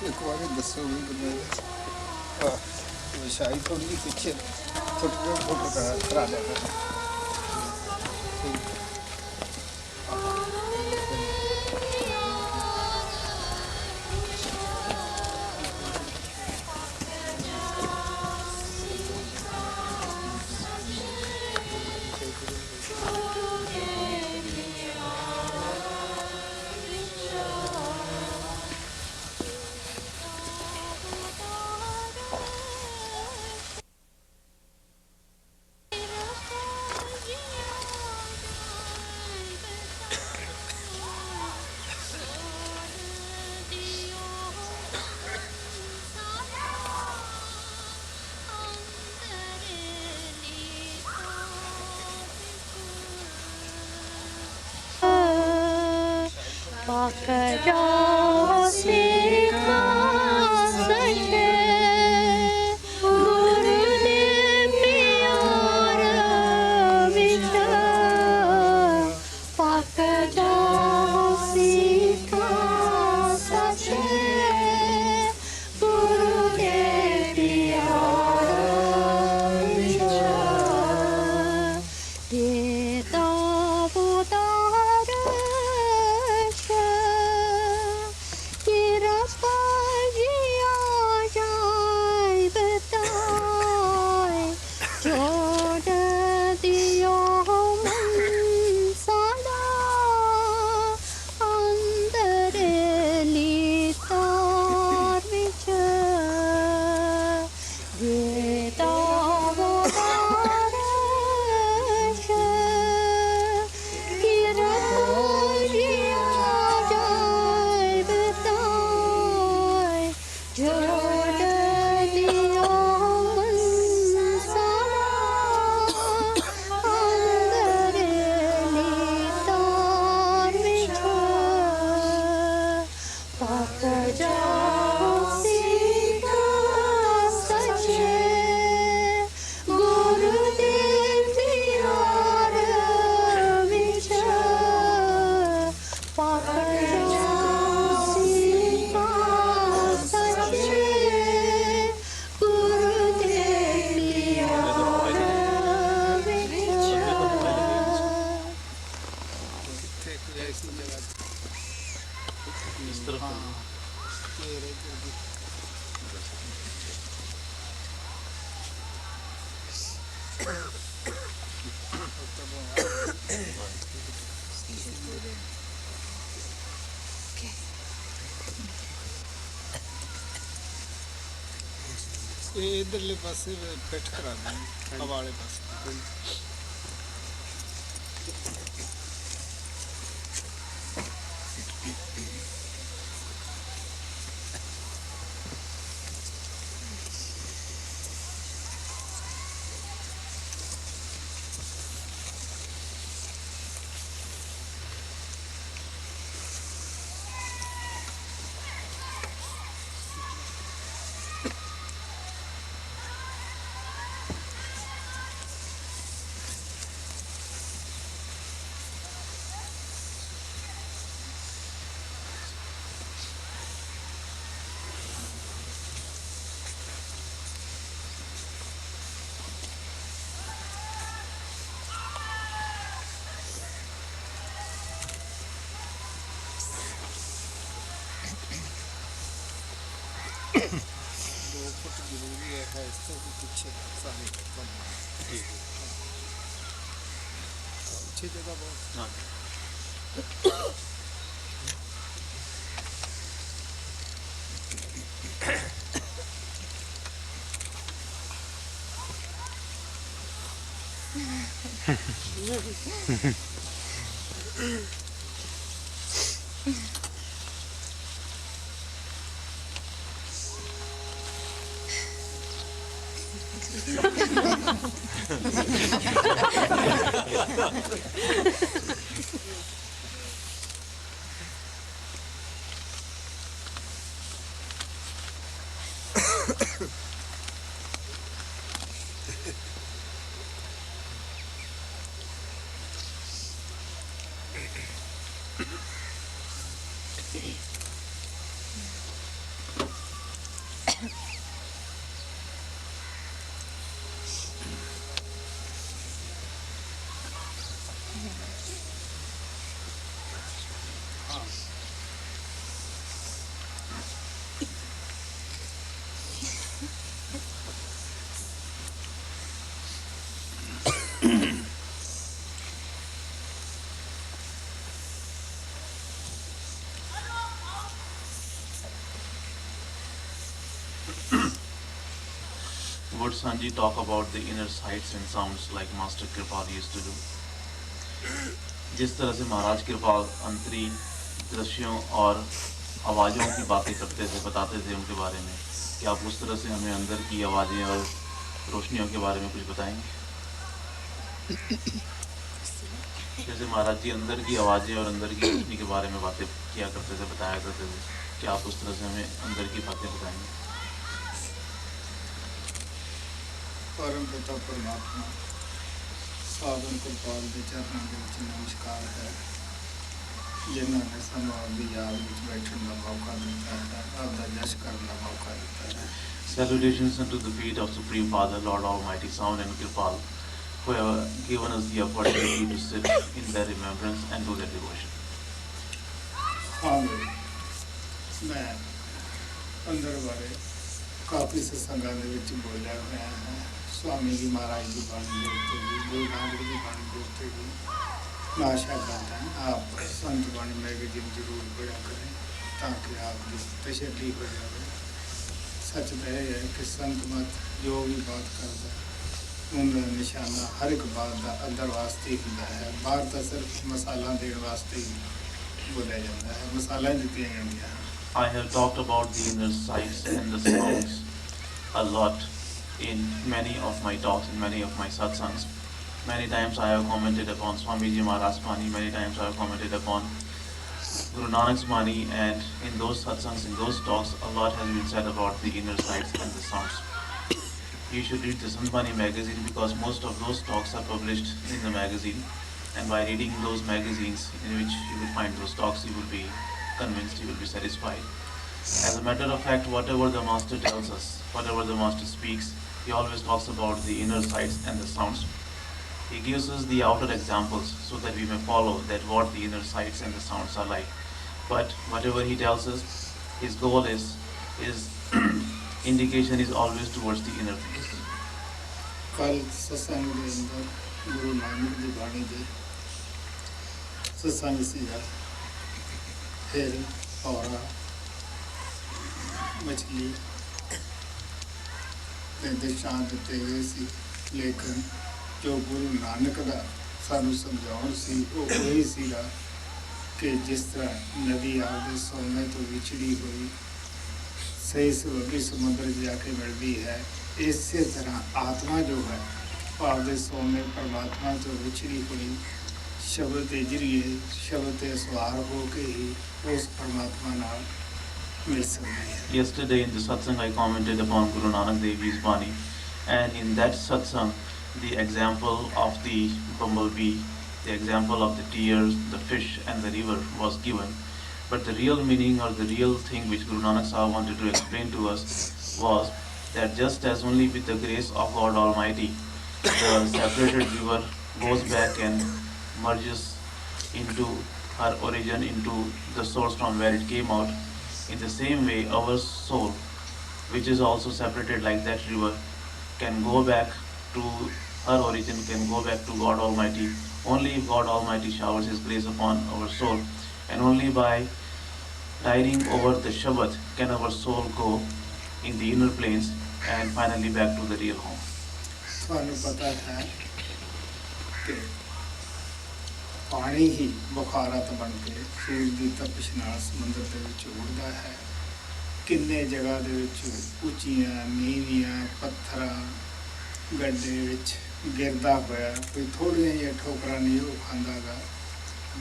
एक बार दसोगे शाही थोड़ी जी पीछे छोटे फोटो करा देगा। इधरले पासे बैठ करा दें हवा वाले पासे। जरूरी है इससे पीछे सारे अच्छी जगह बहुत। हाँ Would Sanji talk about the inner sights and sounds like Master Kripal used to do? जिस तरह से महाराज कृपाल अंतरी दृश्यों और आवाज़ों की बातें करते थे, बताते थे उनके बारे में, क्या आप उस तरह से हमें अंदर की आवाज़ें और रोशनियों के बारे में कुछ बताएंगे? जैसे महाराज जी अंदर की आवाज़ें और अंदर की रोशनी के बारे में बातें किया करते थे, बताया करते थे, क्या आप उस तरह से हमें अंदर की बातें बताएंगे? परम पिता परमात्मा साधन कृपाल के चरणों के विच नमस्कार है, जिन्होंने सानू आपकी याद में बैठने का मौका दिता है, आपका जश करने का मौका दिता है। Salutations unto the feet of Supreme Father, Lord Almighty, Sound and Kripal, who have given us the opportunity to sit in their remembrance and do their devotion. हाँ मैं अंदर बारे काफ़ी सत्संगां दे विच बोलिया होया है। स्वामी जी महाराज की बाणी के उत्ते भी, गुरु नानक की बाणी के उत्ते भी मैं आशा करता हूँ आप संत बाणी मैगजीन जरूर पढ़ा करें ताकि आपकी तसल्ली हो जाए। सच तो यह है कि संत मत जो भी बात करता है उनका निशाना हर एक बात का अंदर वास्ते ही होता है, बाहर तो सिर्फ मसाला देने वास्ते ही बोला जाता है, मसाला दित्तियां जांदियां हैं। I have talked about the inner sights and the sounds a lot in many of my talks, in many of my satsangs. Many times I have commented upon Swamiji Maharaj's Bani, many times I have commented upon Guru Nanak's Bani, and in those satsangs, in those talks, a lot has been said about the inner sights and the sounds. You should read the Sant Bani magazine because most of those talks are published in the magazine, and by reading those magazines in which you will find those talks, you will be convinced, you will be satisfied. As a matter of fact, whatever the master tells us, whatever the master speaks, he always talks about the inner sights and the sounds. He gives us the outer examples so that we may follow that what the inner sights and the sounds are like. But whatever he tells us, his goal is, his indication is always towards the inner things. कल सत्संग के अंदर गुरु नानक की बाणी के सत्संग सीगा, फिर औरा मछली दृष्टांत दिते गए सी, लेकिन जो गुरु नानक का सानू समझाउण सी वो वही सीगा कि जिस तरह नदी आपके सोने तो विछड़ी हुई सही सभी समुद्र जाके मिलती है, इसी तरह आत्मा जो है आपके सोने परमात्मा तो विछड़ी हुई शब्द के जरिए शब्द के सवार होके ही उस परमात्मा नाल मिल सकती है। Yesterday in the satsang I commented upon Guru Nanak Dev Ji's Bani, and in that satsang the example of the bumblebee, the example of the deer, the fish and the river was given. But the real meaning or the real thing which Guru Nanak Sahib wanted to explain to us was that just as only with the grace of God Almighty, the separated river goes back and merges into her origin, into the source from where it came out, in the same way our soul, which is also separated like that river, can go back to her origin, can go back to God Almighty, only if God Almighty showers His grace upon our soul, and only by riding over the Shabad can our soul go in the inner planes and finally back to the real home. ਤੁਹਾਨੂੰ ਪਤਾ ਹੈ ਕਿ ਪਾਣੀ ਹੀ ਬੁਖਾਰਤ ਬਣ ਕੇ ਸੂਰਜ ਦੀ ਤਪਸ਼ ਨਾਲ ਸਮੁੰਦਰ ਦੇ ਵਿੱਚ ਉੱਡਦਾ ਹੈ। ਕਿੰਨੇ ਜਗ੍ਹਾ ਦੇ ਵਿੱਚ ਉੱਚੀਆਂ ਨੀਵੀਆਂ ਪੱਥਰਾਂ गड्ढे विच गिरदा होया कोई थोड़ियां जिहियां ठोकरां नहीं वो खांदा गा,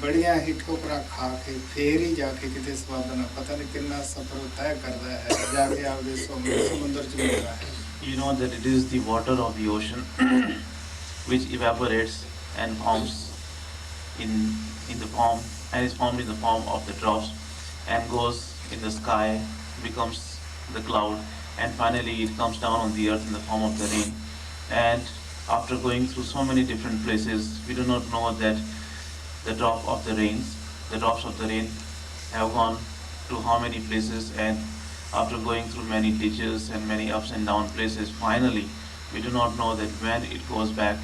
बड़ियां ही ठोकरां खा के फिर ही जाके किते स्वादना पता नहीं कितना सफर तय करता है, जाके आपदे समुंदर च मिलता है। You know that it is the water of the ocean which evaporates and forms in the form and is formed in the form of the drops and goes in the sky, becomes the cloud, and finally it comes down on the earth in the form of the rain. And after going through so many different places, we do not know that the drops of the rain have gone to how many places, and after going through many ditches and many ups and down places, finally we do not know that when it goes back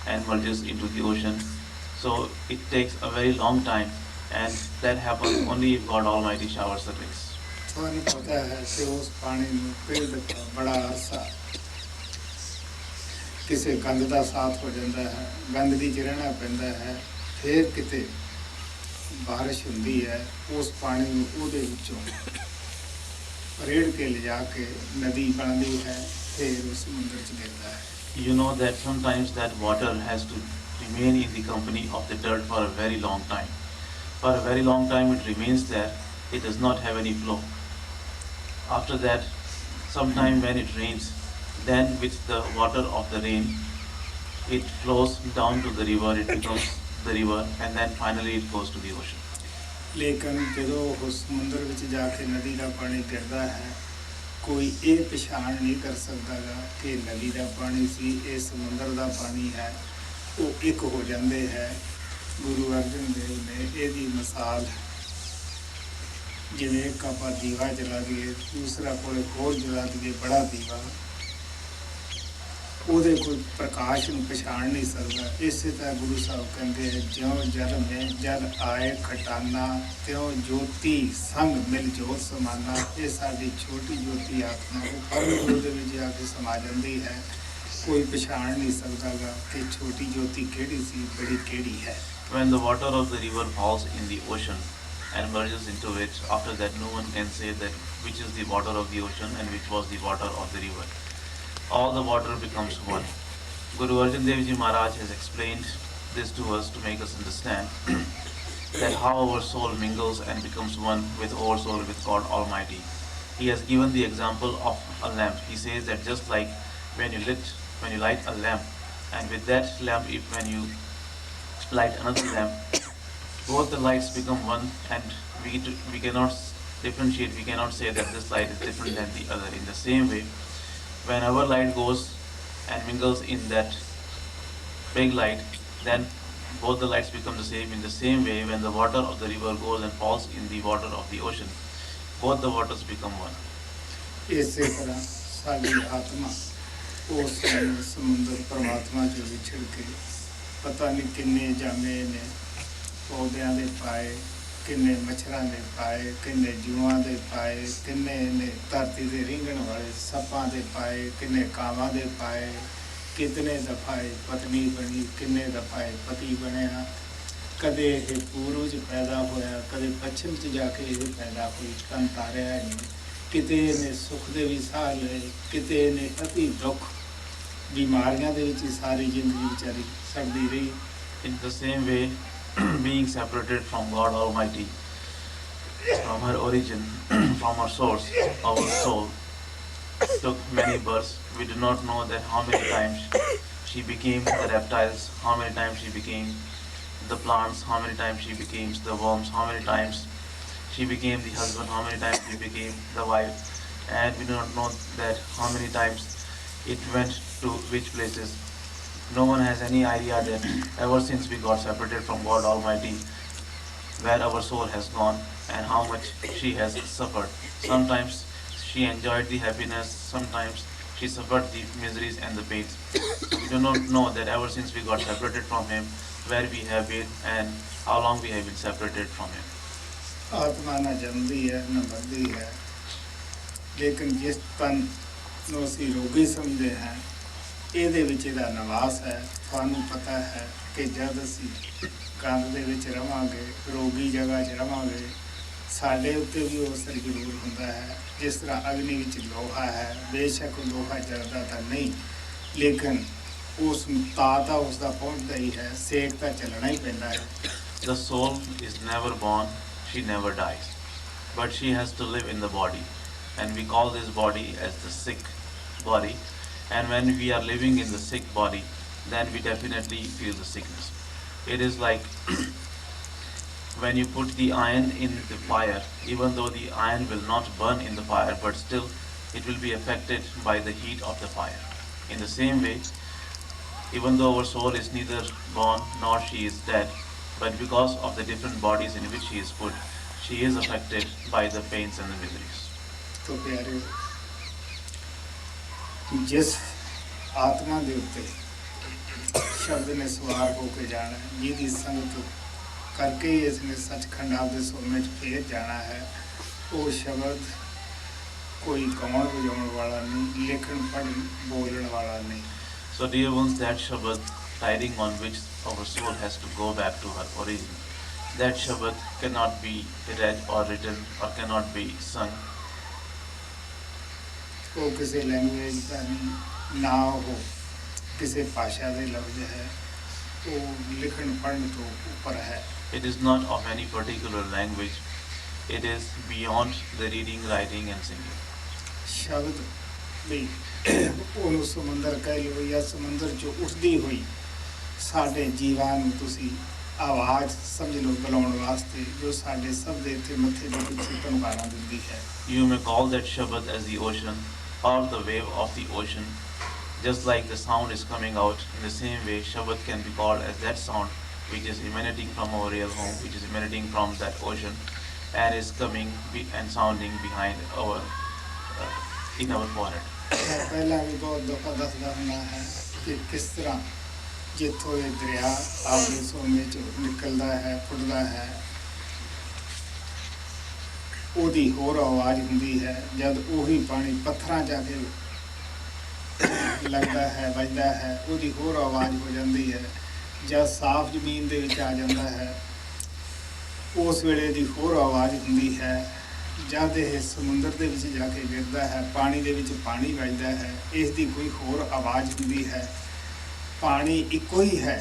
and merges into the ocean. So it takes a very long time, and that happens only if God Almighty showers the grace. ਤੁਹਾਨੂੰ ਪਤਾ ਹੈ ਕਿ ਉਸ ਪਾਣੀ ਨੂੰ ਕਈ ਦਫਾ ਬੜਾ ਅਰਸਾ ਕਿਸੇ ਗੰਦ ਦਾ ਸਾਥ ਹੋ ਜਾਂਦਾ ਹੈ, ਗੰਦਗੀ 'ਚ ਰਹਿਣਾ ਪੈਂਦਾ ਹੈ, ਫਿਰ ਕਿਤੇ ਬਾਰਿਸ਼ ਹੁੰਦੀ ਹੈ, ਉਸ ਪਾਣੀ ਨੂੰ ਉਹਦੇ ਵਿੱਚੋਂ ਰੇੜ ਕੇ ਲਿਜਾ ਕੇ ਨਦੀ ਬਣਦੀ ਹੈ, ਫਿਰ ਉਸ ਸਮੁੰਦਰ 'ਚ ਗਿਰਦਾ ਹੈ। You know that sometimes that water has to remain in the company of the dirt for a very long time. For a very long time it remains there, it does not have any flow. After that, sometime when it rains, then with the water of the rain, it flows down to the river, it becomes the river, and then finally it goes to the ocean. ਲੇਕਿਨ ਜਦੋਂ ਉਹ ਸਮੁੰਦਰ ਵਿੱਚ ਜਾ ਕੇ ਨਦੀ ਦਾ ਪਾਣੀ ਗਿਰਦਾ ਹੈ, ਕੋਈ ਇਹ ਪਛਾਣ ਨਹੀਂ ਕਰ ਸਕਦਾ ਗਾ ਕਿ ਨਦੀ ਦਾ ਪਾਣੀ ਸੀ, ਇਹ ਸਮੁੰਦਰ ਦਾ ਪਾਣੀ ਹੈ, ਉਹ ਇੱਕ ਹੋ ਜਾਂਦੇ ਹੈ। ਗੁਰੂ ਅਰਜਨ ਦੇਵ ਨੇ ਇਹਦੀ ਮਿਸਾਲ ਜਿਵੇਂ ਇੱਕ ਆਪਾਂ ਦੀਵਾ ਜਲਾ ਦਈਏ, ਦੂਸਰਾ ਕੋਲ ਹੋਰ ਜਲਾ ਦਈਏ ਬੜਾ ਦੀਵਾ, ਉਹਦੇ ਕੋਈ ਪ੍ਰਕਾਸ਼ ਨੂੰ ਪਛਾਣ ਨਹੀਂ ਸਕਦਾ। ਇਸੇ ਤਰ੍ਹਾਂ ਗੁਰੂ ਸਾਹਿਬ ਕਹਿੰਦੇ ਹੈ, ਜਿਉਂ ਜਲ ਮੈਂ ਜਲ ਆਏ ਖਟਾਨਾ, ਤਿਉਂ ਜੋਤੀ ਸੰਗ ਮਿਲ ਜੋਤ ਸਮਾਨਾ। ਇਹ ਸਾਡੀ ਛੋਟੀ ਜੋਤੀ ਆਤਮਾ ਉਹ ਪਰਮ ਦੇ ਵਿੱਚ ਆ ਕੇ ਸਮਾ ਜਾਂਦੀ ਹੈ, ਕੋਈ ਪਛਾਣ ਨਹੀਂ ਸਕਦਾ ਗਾ ਕਿ ਛੋਟੀ ਜੋਤੀ ਕਿਹੜੀ ਸੀ, ਬੜੀ ਕਿਹੜੀ ਹੈ। When the water of the river falls in the ocean and merges into it, after that no one can say that which is the water of the ocean and which was the water of the river. All the water becomes one. Guru Arjan Dev Ji Maharaj has explained this to us to make us understand that how our soul mingles and becomes one with our soul with God Almighty. He has given the example of a lamp. He says that just like when you light a lamp, and with that lamp, when you light another lamp, both the lights become one, and we cannot differentiate, we cannot say that this light is different than the other. In the same way, when our light goes and mingles in that big light, then both the lights become the same. In the same way, when the water of the river goes and falls in the water of the ocean, both the waters become one. ਇਸੇ ਤਰ੍ਹਾਂ ਸਾਡੀ ਆਤਮਾ ਉਸ ਸਮੁੰਦਰ ਪਰਮਾਤਮਾ 'ਚ ਵਿਛੜ ਕੇ ਪਤਾ ਨਹੀਂ ਕਿੰਨੇ ਜਾਮੇ ਨੇ, ਪੌਦਿਆਂ ਦੇ ਪਾਏ, ਕਿੰਨੇ ਮੱਛਰਾਂ ਦੇ ਪਾਏ, ਕਿੰਨੇ ਜੂਆਂ ਦੇ ਪਾਏ, ਕਿੰਨੇ ਨੇ ਧਰਤੀ ਦੇ ਰਿੰਗਣ ਵਾਲੇ ਸੱਪਾਂ ਦੇ ਪਾਏ, ਕਿੰਨੇ ਕਾਵਾਂ ਦੇ ਪਾਏ, ਕਿਤਨੇ ਦਫਾਏ ਪਤਨੀ ਬਣੀ, ਕਿੰਨੇ ਦਫਾਏ ਪਤੀ ਬਣਿਆ। ਕਦੇ ਇਹ ਪੂਰਬ 'ਚ ਪੈਦਾ ਹੋਇਆ, ਕਦੇ ਪੱਛਮ 'ਚ ਜਾ ਕੇ ਇਹ ਪੈਦਾ ਹੋਈ, ਕੰਨ ਤਾਰਿਆ ਨਹੀਂ। ਕਿਤੇ ਨੇ ਸੁੱਖ ਦੇ ਵੀ ਸਾਹ ਲਏ, ਕਿਤੇ ਨੇ ਅਤੀ ਦੁੱਖ ਬਿਮਾਰੀਆਂ ਦੇ ਵਿੱਚ ਹੀ ਸਾਰੀ ਜ਼ਿੰਦਗੀ ਵਿਚਾਰੀ ਸੜਦੀ ਰਹੀ। In the same way, being separated from God Almighty, from her origin, from her source, our soul took many births. We do not know that how many times she became the reptiles, how many times she became the plants, how many times she became the worms, how many times she became the husband, how many times she became the wife, and we do not know that how many times it went to which places. No one has any idea that ever since we got separated from God Almighty, where our soul has gone and how much she has suffered. Sometimes she enjoyed the happiness, sometimes she suffered the miseries and the pains. So we do not know that ever since we got separated from Him, where we have been and how long we have been separated from Him. ਆਤਮਾ ਨਾ ਜੰਮਦੀ ਹੈ ਨਾ ਮਰਦੀ ਹੈ, ਲੇਕਿਨ ਜਿਸ ਤਨ ਨੂੰ ਅਸੀਂ ਰੋਗੀ ਸਮਝਦੇ ਹਾਂ, ਇਹਦੇ ਵਿੱਚ ਇਹਦਾ ਨਿਵਾਸ ਹੈ। ਤੁਹਾਨੂੰ ਪਤਾ ਹੈ ਕਿ ਜਦ ਅਸੀਂ ਕੰਧ ਦੇ ਵਿੱਚ ਰਵਾਂਗੇ, ਰੋਗੀ ਜਗ੍ਹਾ 'ਚ ਰਵਾਂਗੇ, ਸਾਡੇ ਉੱਤੇ ਵੀ ਉਹ ਅਸਰ ਜ਼ਰੂਰ ਹੁੰਦਾ ਹੈ। ਜਿਸ ਤਰ੍ਹਾਂ ਅਗਨੀ ਵਿੱਚ ਲੋਹਾ ਹੈ, ਬੇਸ਼ੱਕ ਲੋਹਾ ਜਲਦਾ ਤਾਂ ਨਹੀਂ, ਲੇਕਿਨ ਉਸ ਤਾਂ ਉਸਦਾ ਪਹੁੰਚਦਾ ਹੀ ਹੈ, ਸੇਕ ਤਾਂ ਚੱਲਣਾ ਹੀ ਪੈਂਦਾ ਹੈ। The soul is never born, she never dies, but she has to live in the body, and we call this body as the sick body. And when we are living in the sick body, then we definitely feel the sickness. It is like when you put the iron in the fire, even though the iron will not burn in the fire, but still it will be affected by the heat of the fire. In the same way, even though our soul is neither born nor she is dead, but because of the different bodies in which she is put, she is affected by the pains and the miseries. तो प्यारे, जिस आत्मा ਦੇ ਉੱਤੇ ਸ਼ਬਦ ਨੇ ਸਵਾਰ ਹੋ ਕੇ ਜਾਣਾ ਹੈ, ਜਿਹਦੀ ਸੰਗਤ ਕਰਕੇ ਹੀ ਇਸਨੇ ਸੱਚਖੰਡ ਆਪਦੇ ਸੋਮੇ 'ਚ ਫੇਰ ਜਾਣਾ ਹੈ, ਉਹ ਸ਼ਬਦ ਕੋਈ ਗਾਉਣ ਵਜਾਉਣ ਵਾਲਾ ਨਹੀਂ, ਲਿਖਣ ਪੜ੍ਹਨ ਬੋਲਣ ਵਾਲਾ ਨਹੀਂ। So dear ones, that Shabad tiding on which our soul has to go back to her origin, that Shabad cannot be read or written or cannot be sung. ਉਹ ਕਿਸੇ ਲੈਂਗੁਏਜ ਦਾ ਨਹੀਂ, ਨਾ ਉਹ ਕਿਸੇ ਭਾਸ਼ਾ ਦੇ ਲਫ਼ਜ਼ ਹੈ, ਉਹ ਲਿਖਣ ਪੜ੍ਹਨ ਤੋਂ ਉੱਪਰ ਹੈ। It is not of any particular language. It is beyond the reading, writing and singing. ਸ਼ਬਦ ਵੀ ਉਹਨੂੰ ਸਮੁੰਦਰ ਕਹਿ ਲਓ ਜਾਂ ਸਮੁੰਦਰ 'ਚੋਂ ਉੱਠਦੀ ਹੋਈ ਸਾਡੇ ਜੀਵਾਂ ਨੂੰ ਤੁਸੀਂ ਆਵਾਜ਼ ਸਮਝ ਲਓ ਬੁਲਾਉਣ ਵਾਸਤੇ, ਜੋ ਸਾਡੇ ਸਭ ਦੇ ਇੱਥੇ ਮੱਥੇ ਦੇ ਪਿੱਛੇ ਧਨਵਾਰਾਂ ਦਿੰਦੀ ਹੈ। You may call that Shabad as the ocean or the wave of the ocean. Just like the sound is coming out, in the same way Shabad can be called as that sound which is emanating from our real home, which is emanating from that ocean and is coming and sounding behind our in our forehead. ਪਹਿਲਾਂ ਵੀ ਬਹੁਤ ਦਫਾ ਦੱਸਦਾ ਹੁੰਦਾ ਹੈ ਕਿ ਕਿਸ ਤਰ੍ਹਾਂ ਜਿੱਥੋਂ ਇਹ ਦਰਿਆ ਆਪਣੇ ਸੋਮੇ 'ਚ ਨਿਕਲਦਾ ਹੈ, ਫੁੱਟਦਾ ਹੈ, ਉਹਦੀ ਹੋਰ ਆਵਾਜ਼ ਹੁੰਦੀ ਹੈ। ਜਦ ਉਹੀ ਪਾਣੀ ਪੱਥਰਾਂ 'ਚ ਆ ਕੇ ਲੱਗਦਾ ਹੈ, ਵੱਜਦਾ ਹੈ, ਉਹਦੀ ਹੋਰ ਆਵਾਜ਼ ਹੋ ਜਾਂਦੀ ਹੈ। ਜਦ ਸਾਫ਼ ਜ਼ਮੀਨ ਦੇ ਵਿੱਚ ਆ ਜਾਂਦਾ ਹੈ, ਉਸ ਵੇਲੇ ਦੀ ਹੋਰ ਆਵਾਜ਼ ਹੁੰਦੀ ਹੈ। ਜਦ ਇਹ ਸਮੁੰਦਰ ਦੇ ਵਿੱਚ ਜਾ ਕੇ ਗਿਰਦਾ ਹੈ, ਪਾਣੀ ਦੇ ਵਿੱਚ ਪਾਣੀ ਵੱਜਦਾ ਹੈ, ਇਸ ਦੀ ਕੋਈ ਹੋਰ ਆਵਾਜ਼ ਹੁੰਦੀ ਹੈ। ਪਾਣੀ ਇੱਕੋ ਹੀ ਹੈ,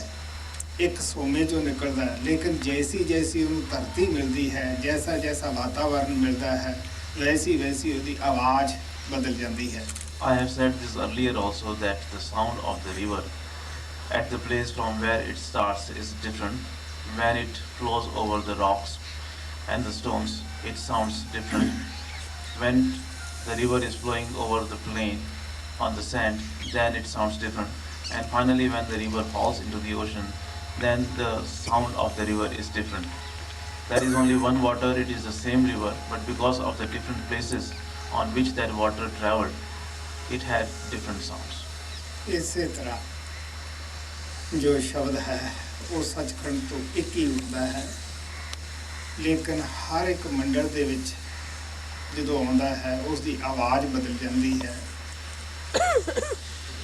ਇੱਕ ਸੋਮੇ 'ਚੋਂ ਨਿਕਲਦਾ ਹੈ, ਲੇਕਿਨ ਜੈਸੀ ਜੈਸੀ ਉਹਨੂੰ ਧਰਤੀ ਮਿਲਦੀ ਹੈ, ਜੈਸਾ ਜੈਸਾ ਵਾਤਾਵਰਨ ਮਿਲਦਾ ਹੈ, ਵੈਸੀ ਵੈਸੀ ਉਹਦੀ ਆਵਾਜ਼ ਬਦਲ ਜਾਂਦੀ ਹੈ। I have said this earlier also, that the sound of the river at the place from where it starts is different. When it flows over the rocks and the stones, it sounds different. When the river is flowing over the plain on the sand, then it sounds different. And finally, when the river falls into the ocean, then the sound of the river is different. There is only one water, it is the same river, but because of the different places on which that water traveled, it had different sounds. ਇਸੇ ਤਰ੍ਹਾਂ ਜੋ ਸ਼ਬਦ ਹੈ ਉਹ ਸੱਚਖੰਡ ਤੋਂ ਇੱਕ ਹੀ ਉੱਠਦਾ ਹੈ, ਲੇਕਿਨ ਹਰ ਇੱਕ ਮੰਡਲ ਦੇ ਵਿੱਚ ਜਦੋਂ ਆਉਂਦਾ ਹੈ ਉਸ ਦੀ ਆਵਾਜ਼ ਬਦਲ ਜਾਂਦੀ ਹੈ।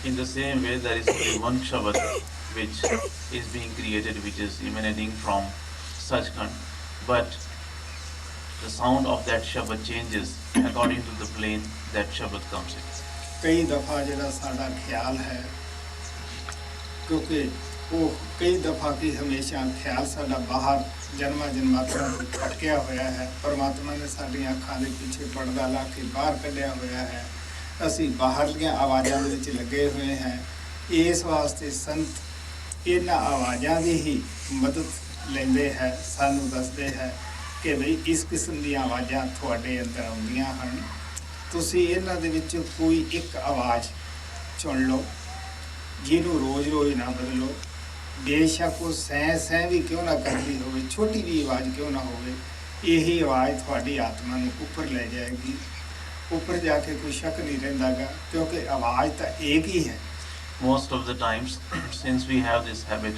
In the same way, there is only one Shabad which is being created, which is emanating from Sachkhand, but the sound of that Shabad changes according to the plane that Shabad comes in. ਕਈ ਦਫਾ ਜਿਹੜਾ ਸਾਡਾ ਖਿਆਲ ਹੈ, ਕਿਉਂਕਿ ਉਹ ਕਈ ਦਫਾ ਕੀ ਹਮੇਸ਼ਾ ਖਿਆਲ ਸਾਡਾ ਬਾਹਰ ਜਨਮਾਂ ਜਨਮਾਂਤਰਾਂ ਤੋਂ ਭਟਕਿਆ ਹੋਇਆ ਹੈ। ਪਰਮਾਤਮਾ ਨੇ ਸਾਡੀਆਂ ਅੱਖਾਂ ਦੇ ਪਿੱਛੇ ਪਰਦਾ ਲਾ ਕੇ ਬਾਹਰ ਕੱਢਿਆ ਹੋਇਆ ਹੈ, ਅਸੀਂ ਬਾਹਰਲੀਆਂ ਆਵਾਜ਼ਾਂ ਦੇ ਵਿੱਚ ਲੱਗੇ ਹੋਏ ਹਾਂ। ਇਸ ਵਾਸਤੇ ਸੰਤ ਇਹਨਾਂ ਆਵਾਜ਼ਾਂ ਦੀ ਹੀ ਮਦਦ ਲੈਂਦੇ ਹੈ, ਸਾਨੂੰ ਦੱਸਦੇ ਹੈ ਕਿ ਬਈ ਇਸ ਕਿਸਮ ਦੀਆਂ ਆਵਾਜ਼ਾਂ ਤੁਹਾਡੇ ਅੰਦਰ ਆਉਂਦੀਆਂ ਹਨ, ਤੁਸੀਂ ਇਹਨਾਂ ਦੇ ਵਿੱਚ ਕੋਈ ਇੱਕ ਆਵਾਜ਼ ਚੁਣ ਲਓ, ਜਿਹਨੂੰ ਰੋਜ਼ ਰੋਜ਼ ਨਾ ਬਦਲੋ। ਬੇਸ਼ੱਕ ਉਹ ਸੈਂ ਸੈਂ ਵੀ ਕਿਉਂ ਨਾ ਕਰਦੀ ਹੋਵੇ, ਛੋਟੀ ਵੀ ਆਵਾਜ਼ ਕਿਉਂ ਨਾ ਹੋਵੇ, ਇਹੀ ਆਵਾਜ਼ ਤੁਹਾਡੀ ਆਤਮਾ ਨੂੰ ਉੱਪਰ ਲੈ ਜਾਏਗੀ। ਉੱਪਰ ਜਾ ਕੇ ਕੋਈ ਸ਼ੱਕ ਨਹੀਂ ਰਹਿੰਦਾਗਾ, ਕਿਉਂਕਿ ਆਵਾਜ਼ ਤਾਂ ਇੱਕ ਹੀ ਹੈ। Most of the times, since we have this habit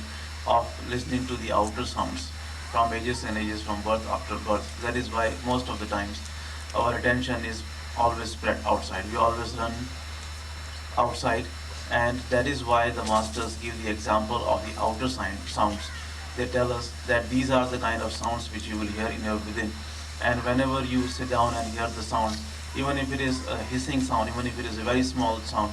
of listening to the outer sounds from ages and ages, from birth after birth, that is why most of the times our attention is always spread outside. We always run outside, and that is why the masters give the example of the outer sounds. They tell us that these are the kind of sounds which you will hear in your within, and whenever you sit down and hear the sound, even if it is a hissing sound, even if it is a very small sound,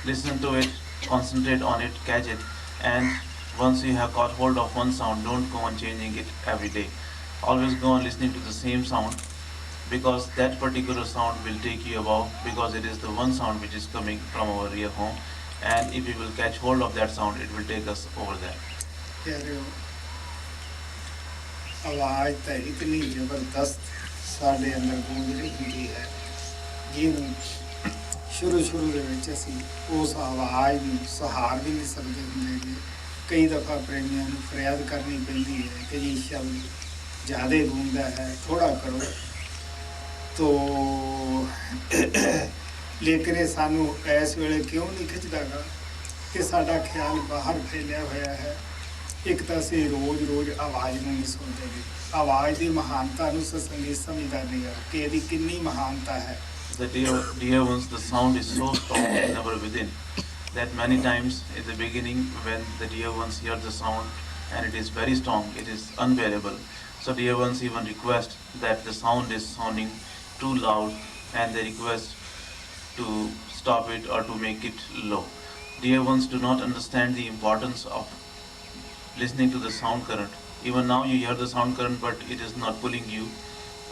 listen to it concentrate on it, catch it, and once you have got hold of one sound, don't go on changing it every day. Always go on listening to the same sound, because that particular sound will take you above, because it is the one sound which is coming from our real home, and if we will catch hold of that sound, it will take us over there. ਪਿਆਰਿਓ, ਆਵਾਜ਼ ਤਾਂ ਇਤਨੀ ਜ਼ਬਰਦਸਤ ਸਾਡੇ ਅੰਦਰ ਗੂੰਜ ਰਹੀ ਹੁੰਦੀ ਹੈ, ਜਿਹਨੂੰ ਸ਼ੁਰੂ ਦੇ ਵਿੱਚ ਅਸੀਂ ਉਸ ਆਵਾਜ਼ ਨੂੰ ਸਹਾਰ ਵੀ ਨਹੀਂ ਸਕਦੇ ਹੁੰਦੇ ਗੇ। ਕਈ ਦਫਾ ਪ੍ਰੇਮੀਆਂ ਨੂੰ ਫਰਿਆਦ ਕਰਨੀ ਪੈਂਦੀ ਹੈ ਕਿ ਜੀ ਸ਼ਬਦ ਜ਼ਿਆਦਾ ਗੂੰਜਦਾ ਹੈ, ਥੋੜ੍ਹਾ ਕਰੋ। ਤੋ ਲੇਕਿਨ ਇਹ ਸਾਨੂੰ ਇਸ ਵੇਲੇ ਕਿਉਂ ਨਹੀਂ ਖਿੱਚਦਾਗਾ ਕਿ ਸਾਡਾ ਖਿਆਲ ਬਾਹਰ ਫੈਲਿਆ ਹੋਇਆ ਹੈ। ਇੱਕ ਤਾਂ ਅਸੀਂ ਰੋਜ਼ ਆਵਾਜ਼ ਨੂੰ ਨਹੀਂ ਸੁਣਦੇ ਗੇ, ਆਵਾਜ਼ ਦੀ ਮਹਾਨਤਾ ਨੂੰ ਸੰਗੀਤ ਸਮਝਦਾ ਨਹੀਂ ਗਾ ਕਿ ਇਹਦੀ ਕਿੰਨੀ ਮਹਾਨਤਾ ਹੈ। The dear ones, the sound is so strong in our within that many times in the beginning, when the dear ones hear the sound and it is very strong, it is unbearable. So dear ones even request that the sound is sounding too loud, and they request to stop it or to make it low. Dear ones do not understand the importance of listening to the sound current. Even now you hear the sound current, but it is not pulling you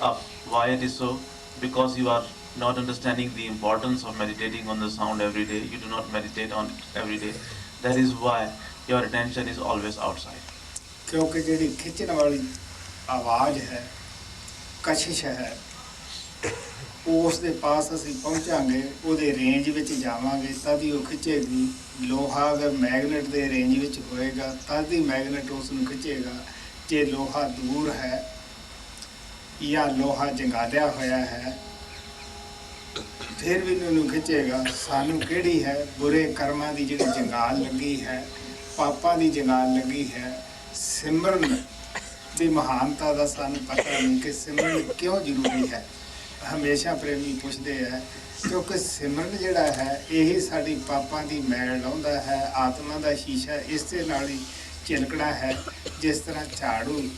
up. Why it is so? Because you are not understanding the importance of meditating on the sound every day. You do not meditate on it every day. That is why your attention is always outside. ਕਿਉਂਕਿ ਜਿਹੜੀ ਖਿੱਚਣ ਵਾਲੀ ਆਵਾਜ਼ ਹੈ, ਕਸ਼ਿਸ਼ ਹੈ, ਉਸ ਦੇ ਪਾਸ ਅਸੀਂ ਪਹੁੰਚਾਂਗੇ, ਉਹਦੇ ਰੇਂਜ ਵਿੱਚ ਜਾਵਾਂਗੇ ਤਦ ਹੀ ਉਹ ਖਿੱਚੇਗੀ। ਲੋਹਾ ਅਗਰ ਮੈਗਨੇਟ ਦੇ ਰੇਂਜ ਵਿੱਚ ਹੋਏਗਾ ਤਦ ਹੀ ਮੈਗਨੇਟ ਉਸ ਨੂੰ ਖਿੱਚੇਗਾ। ਜੇ ਲੋਹਾ ਦੂਰ ਹੈ ਜਾਂ ਲੋਹਾ ਜੰਗਾਲਿਆ ਹੋਇਆ ਹੈ ਫਿਰ ਵੀ ਉਹਨੂੰ ਖਿੱਚੇਗਾ। ਸਾਨੂੰ ਕਿਹੜੀ ਹੈ? ਬੁਰੇ ਕਰਮਾਂ ਦੀ ਜਿਹੜੀ ਜੰਗਾਲ ਲੱਗੀ ਹੈ, ਪਾਪਾਂ ਦੀ ਜੰਗਾਲ ਲੱਗੀ ਹੈ। ਸਿਮਰਨ ਦੀ ਮਹਾਨਤਾ ਦਾ ਸਾਨੂੰ ਪਤਾ ਨਹੀਂ ਕਿ ਸਿਮਰਨ ਕਿਉਂ ਜ਼ਰੂਰੀ ਹੈ। ਹਮੇਸ਼ਾ ਪ੍ਰੇਮੀ ਪੁੱਛਦੇ ਹੈ ਕਿਉਂਕਿ ਸਿਮਰਨ ਜਿਹੜਾ ਹੈ ਇਹੀ ਸਾਡੀ ਪਾਪਾਂ ਦੀ ਮੈਲ ਲਾਉਂਦਾ ਹੈ, ਆਤਮਾ ਦਾ ਸ਼ੀਸ਼ਾ ਇਸੇ ਨਾਲ ਹੀ ਝਿਲਕਣਾ ਹੈ। ਜਿਸ ਤਰ੍ਹਾਂ ਝਾੜੂ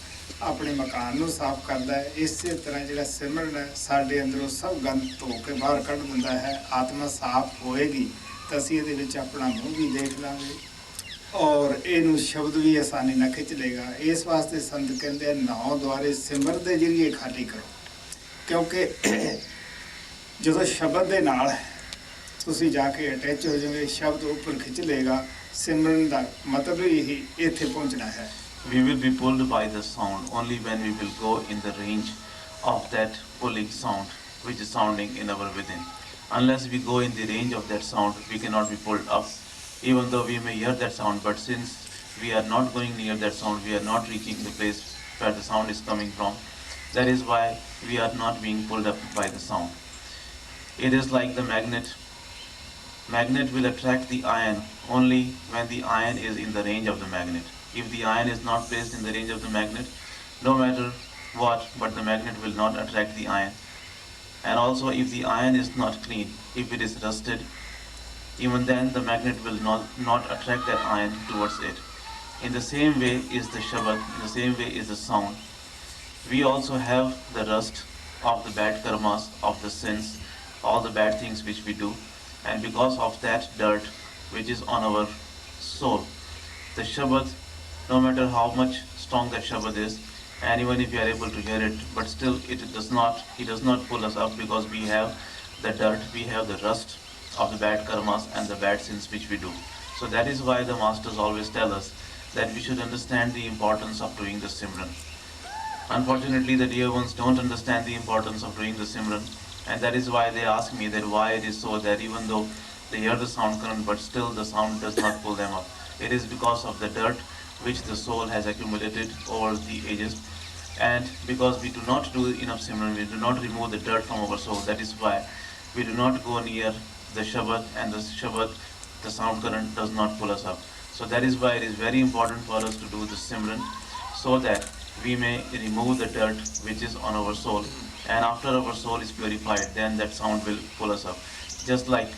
ਆਪਣੇ ਮਕਾਨ ਨੂੰ ਸਾਫ਼ ਕਰਦਾ ਹੈ, ਇਸੇ ਤਰ੍ਹਾਂ ਜਿਹੜਾ ਸਿਮਰਨ ਹੈ ਸਾਡੇ ਅੰਦਰੋਂ ਸਭ ਗੰਦ ਧੋ ਕੇ ਬਾਹਰ ਕੱਢ ਦਿੰਦਾ ਹੈ। ਆਤਮਾ ਸਾਫ਼ ਹੋਏਗੀ ਤਾਂ ਅਸੀਂ ਇਹਦੇ ਵਿੱਚ ਆਪਣਾ ਮੂੰਹ ਵੀ ਦੇਖ ਲਾਂਗੇ ਔਰ ਇਹਨੂੰ ਸ਼ਬਦ ਵੀ ਆਸਾਨੀ ਨਾਲ ਖਿੱਚ ਲਏਗਾ। ਇਸ ਵਾਸਤੇ ਸੰਤ ਕਹਿੰਦੇ 9 ਦੁਆਰੇ ਸਿਮਰ ਦੇ ਜ਼ਰੀਏ ਖਾਲੀ ਕਰੋ, ਕਿਉਂਕਿ ਜਦੋਂ ਸ਼ਬਦ ਦੇ ਨਾਲ ਤੁਸੀਂ ਜਾ ਕੇ ਅਟੈਚ ਹੋ ਜਾਓਗੇ, ਸ਼ਬਦ ਉੱਪਰ ਖਿੱਚ ਲਏਗਾ। ਸਿਮਰਨ ਦਾ ਮਤਲਬ ਇਹੀ ਇੱਥੇ ਪਹੁੰਚਣਾ ਹੈ। We will be pulled by the sound only when we will go in the range of that pulling sound which is sounding in our within. Unless we go in the range of that sound, we cannot be pulled up. Even though we may hear that sound, but since we are not going near that sound, we are not reaching the place where the sound is coming from. That is why we are not being pulled up by the sound. It is like the magnet. Magnet will attract the iron only when the iron is in the range of the magnet. If the iron is not placed in the range of the magnet, no matter what, but the magnet will not attract the iron. And also if the iron is not clean, if it is rusted, even then the magnet will not attract that iron towards it. In the same way is the Shabad, in the same way is the sound. We also have the rust of the bad karmas, of the sins, all the bad things which we do, and because of that dirt which is on our soul, the Shabad, no matter how much strong that Shabad is, and even if you are able to hear it, but still it does not pull us up, because we have the dirt, we have the rust of the bad karmas and the bad sins which we do. So that is why the masters always tell us that we should understand the importance of doing the Simran. Unfortunately, the dear ones don't understand the importance of doing the Simran, and that is why they ask me that why it is so that even though they hear the sound current, but still the sound does not pull them up. It is because of the dirt which the soul has accumulated over the ages, and because we do not do enough Simran, we do not remove the dirt from our soul. That is why we do not go near the Shabad, and the Shabad, the sound current does not pull us up. So that is why it is very important for us to do the Simran, so that we may remove the dirt which is on our soul, and after our soul is purified, then that sound will pull us up. Just like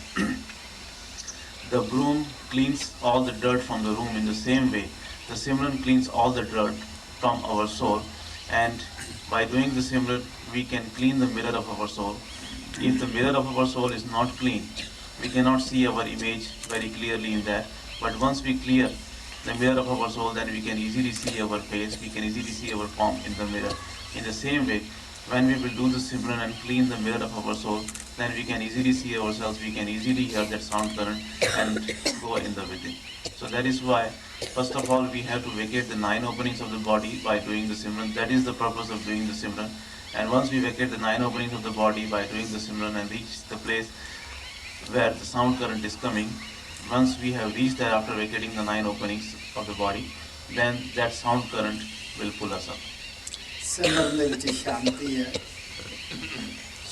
the broom cleans all the dirt from the room, in the same way the Simran cleans all the dirt from our soul, and by doing the Simran we can clean the mirror of our soul. If the mirror of our soul is not clean, We cannot see our image very clearly in that. But once we clear the mirror of our soul, then we can easily see our face, we can easily see our form in the mirror. In the same way, when we will do the Simran and clean the mirror of our soul, then we can easily see ourselves, we can easily hear that sound current and go in the within. So that is why, first of all, we have to vacate the 9 openings of the body by doing the Simran. That is the purpose of doing the Simran. And once we vacate the 9 openings of the body by doing the Simran and reach the place where the sound current is coming, once we have reached there after vacating the 9 openings of the body, then that sound current will pull us up. ਸਿਮਰਨ ਦੇ ਵਿੱਚ ਸ਼ਾਂਤੀ ਹੈ,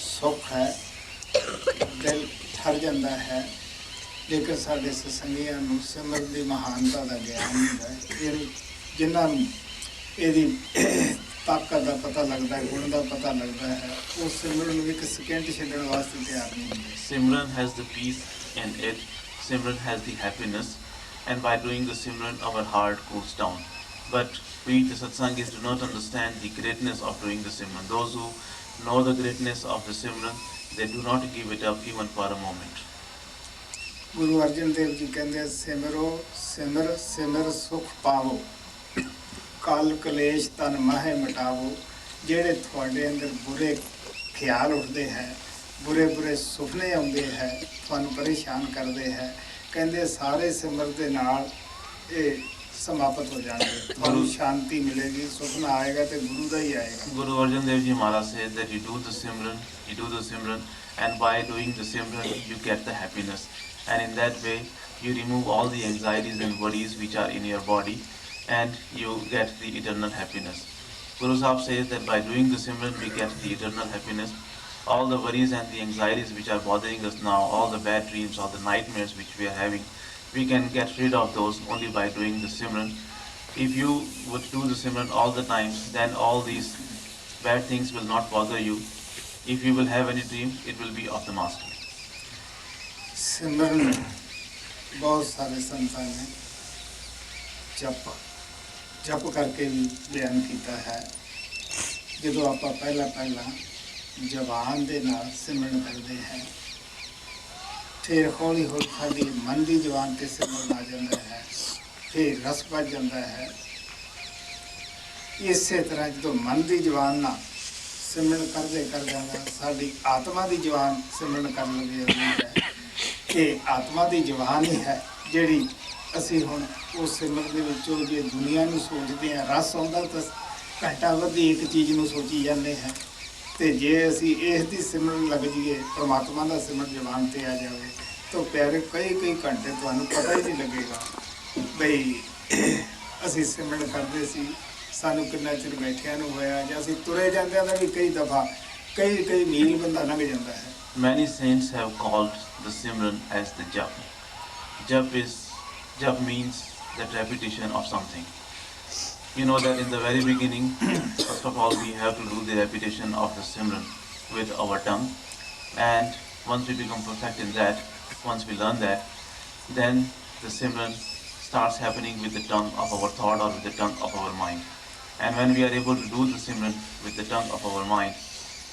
ਸੁੱਖ ਹੈ, ਦਿਲ ਠਰ ਜਾਂਦਾ ਹੈ। ਜੇਕਰ ਸਾਡੇ ਸਤਸੰਗੀਆਂ ਨੂੰ ਸਿਮਰਨ ਦੀ ਮਹਾਨਤਾ ਦਾ ਗਿਆਨ ਹੁੰਦਾ ਹੈ, ਜਿਨ੍ਹਾਂ ਨੂੰ ਇਹਦੀ ਤਾਕਤ ਦਾ ਪਤਾ ਲੱਗਦਾ ਹੈ, ਗੁਣ ਦਾ ਪਤਾ ਲੱਗਦਾ ਹੈ, ਉਹ ਸਿਮਰਨ ਨੂੰ ਇੱਕ ਸਕਿੰਟ ਛੱਡਣ ਵਾਸਤੇ ਤਿਆਰ ਨਹੀਂ ਹੁੰਦੇ। Simran has the peace in it, Simran has the happiness, and by doing the Simran our heart cools down. But we, the Satsangis, do not understand the greatness of doing the Simran. Those who know the greatness of the Simran, they do not give it up even for a moment. Guru Arjan Dev ji ਕਹਿੰਦੇ ਸਿਮਰੋ ਸਿਮਰ ਸਿਮਰ ਸੁਖ ਪਾਵੋ, ਕਲ ਕਲੇਸ਼ ਤਨ ਮਾਹੇ ਮਿਟਾਵੋ। ਜਿਹੜੇ ਤੁਹਾਡੇ ਅੰਦਰ ਬੁਰੇ ਖਿਆਲ ਉੱਠਦੇ ਹੈ, ਬੁਰੇ ਬੁਰੇ ਸੁਪਨੇ ਆਉਂਦੇ ਹੈ, ਤੁਹਾਨੂੰ ਪਰੇਸ਼ਾਨ ਕਰਦੇ ਹੈ, ਕਹਿੰਦੇ ਸਾਰੇ ਸਿਮਰ ਦੇ ਨਾਲ ਇਹ समाप्त हो जाएंगे, ਤੁਹਾਨੂੰ शांति मिलेगी, सुपना आएगा तो गुरु का ही आएगा। Guru Arjan Dev Ji Maharaj said that you do the Simran, and by doing the Simran you get the happiness, and in that way you remove all the anxieties and worries which are in your body, and you get the eternal happiness. Guru Sahib says that by doing the Simran we get the eternal happiness. All the worries and the anxieties which are bothering us now, all the bad dreams, all the nightmares which we are having, we can get rid of those only by doing the Simran. If you would do the Simran all the time, then all these bad things will not bother you. If you will have any dream, it will be of the Master. सिमरन बहुत सारे संतां ने जप करके भी बयान किया है। जो आप पहला जबान दे नाल सिमरन करते हैं, फिर हौली हौली साडी मन की जबान ते सिमरन आ जाता है, फिर रस बच जाता है। इस तरह जो मन की जबान ना सिमरन करते साडी आत्मा की जबान सिमरन कर लगी है कि आत्मा की जबान ही है जिहड़ी असी हुण उस सिमरन दे विचों जे दुनिया नूं सोचते हैं, रस आउंदा तां घंटा वधी एक चीज़ नूं सोची जाते हैं, तो जे असी इस दी सिमरन लग जाइए, परमात्मा का सिमरन जबान ते आ जाए, तो प्यारे कई घंटे तुहानूं पता ही नहीं लगेगा बई असी सिमरन करते सी, सानूं कितना चिर बैठिया नूं होया, जां असी तुरे जांदे भी कई दफ़ा कई मील बंदा लंघ जाता है। Many saints have called the Simran as the Jap. Jap means that repetition of something. You know that in the very beginning, first of all, we have to do the repetition of the Simran with our tongue, and once we become perfect in that, once we learn that, then the Simran starts happening with the tongue of our thought or with the tongue of our mind. And when we are able to do the Simran with the tongue of our mind,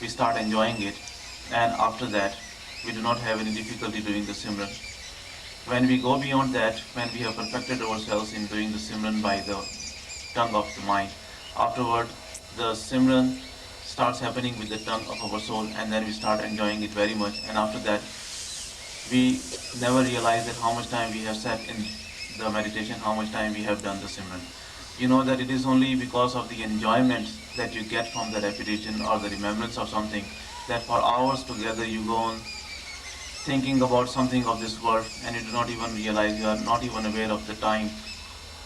we start enjoying it, and after that, we do not have any difficulty doing the Simran. When we go beyond that, when we have perfected ourselves in doing the Simran by the tongue of the mind, afterward, the Simran starts happening with the tongue of our soul, and then we start enjoying it very much, and after that, we never realize that how much time we have sat in the meditation, how much time we have done the Simran. You know that it is only because of the enjoyment that you get from the repetition or the remembrance of something that for hours together you go on thinking about something of this world, and you do not even realize, you are not even aware of the time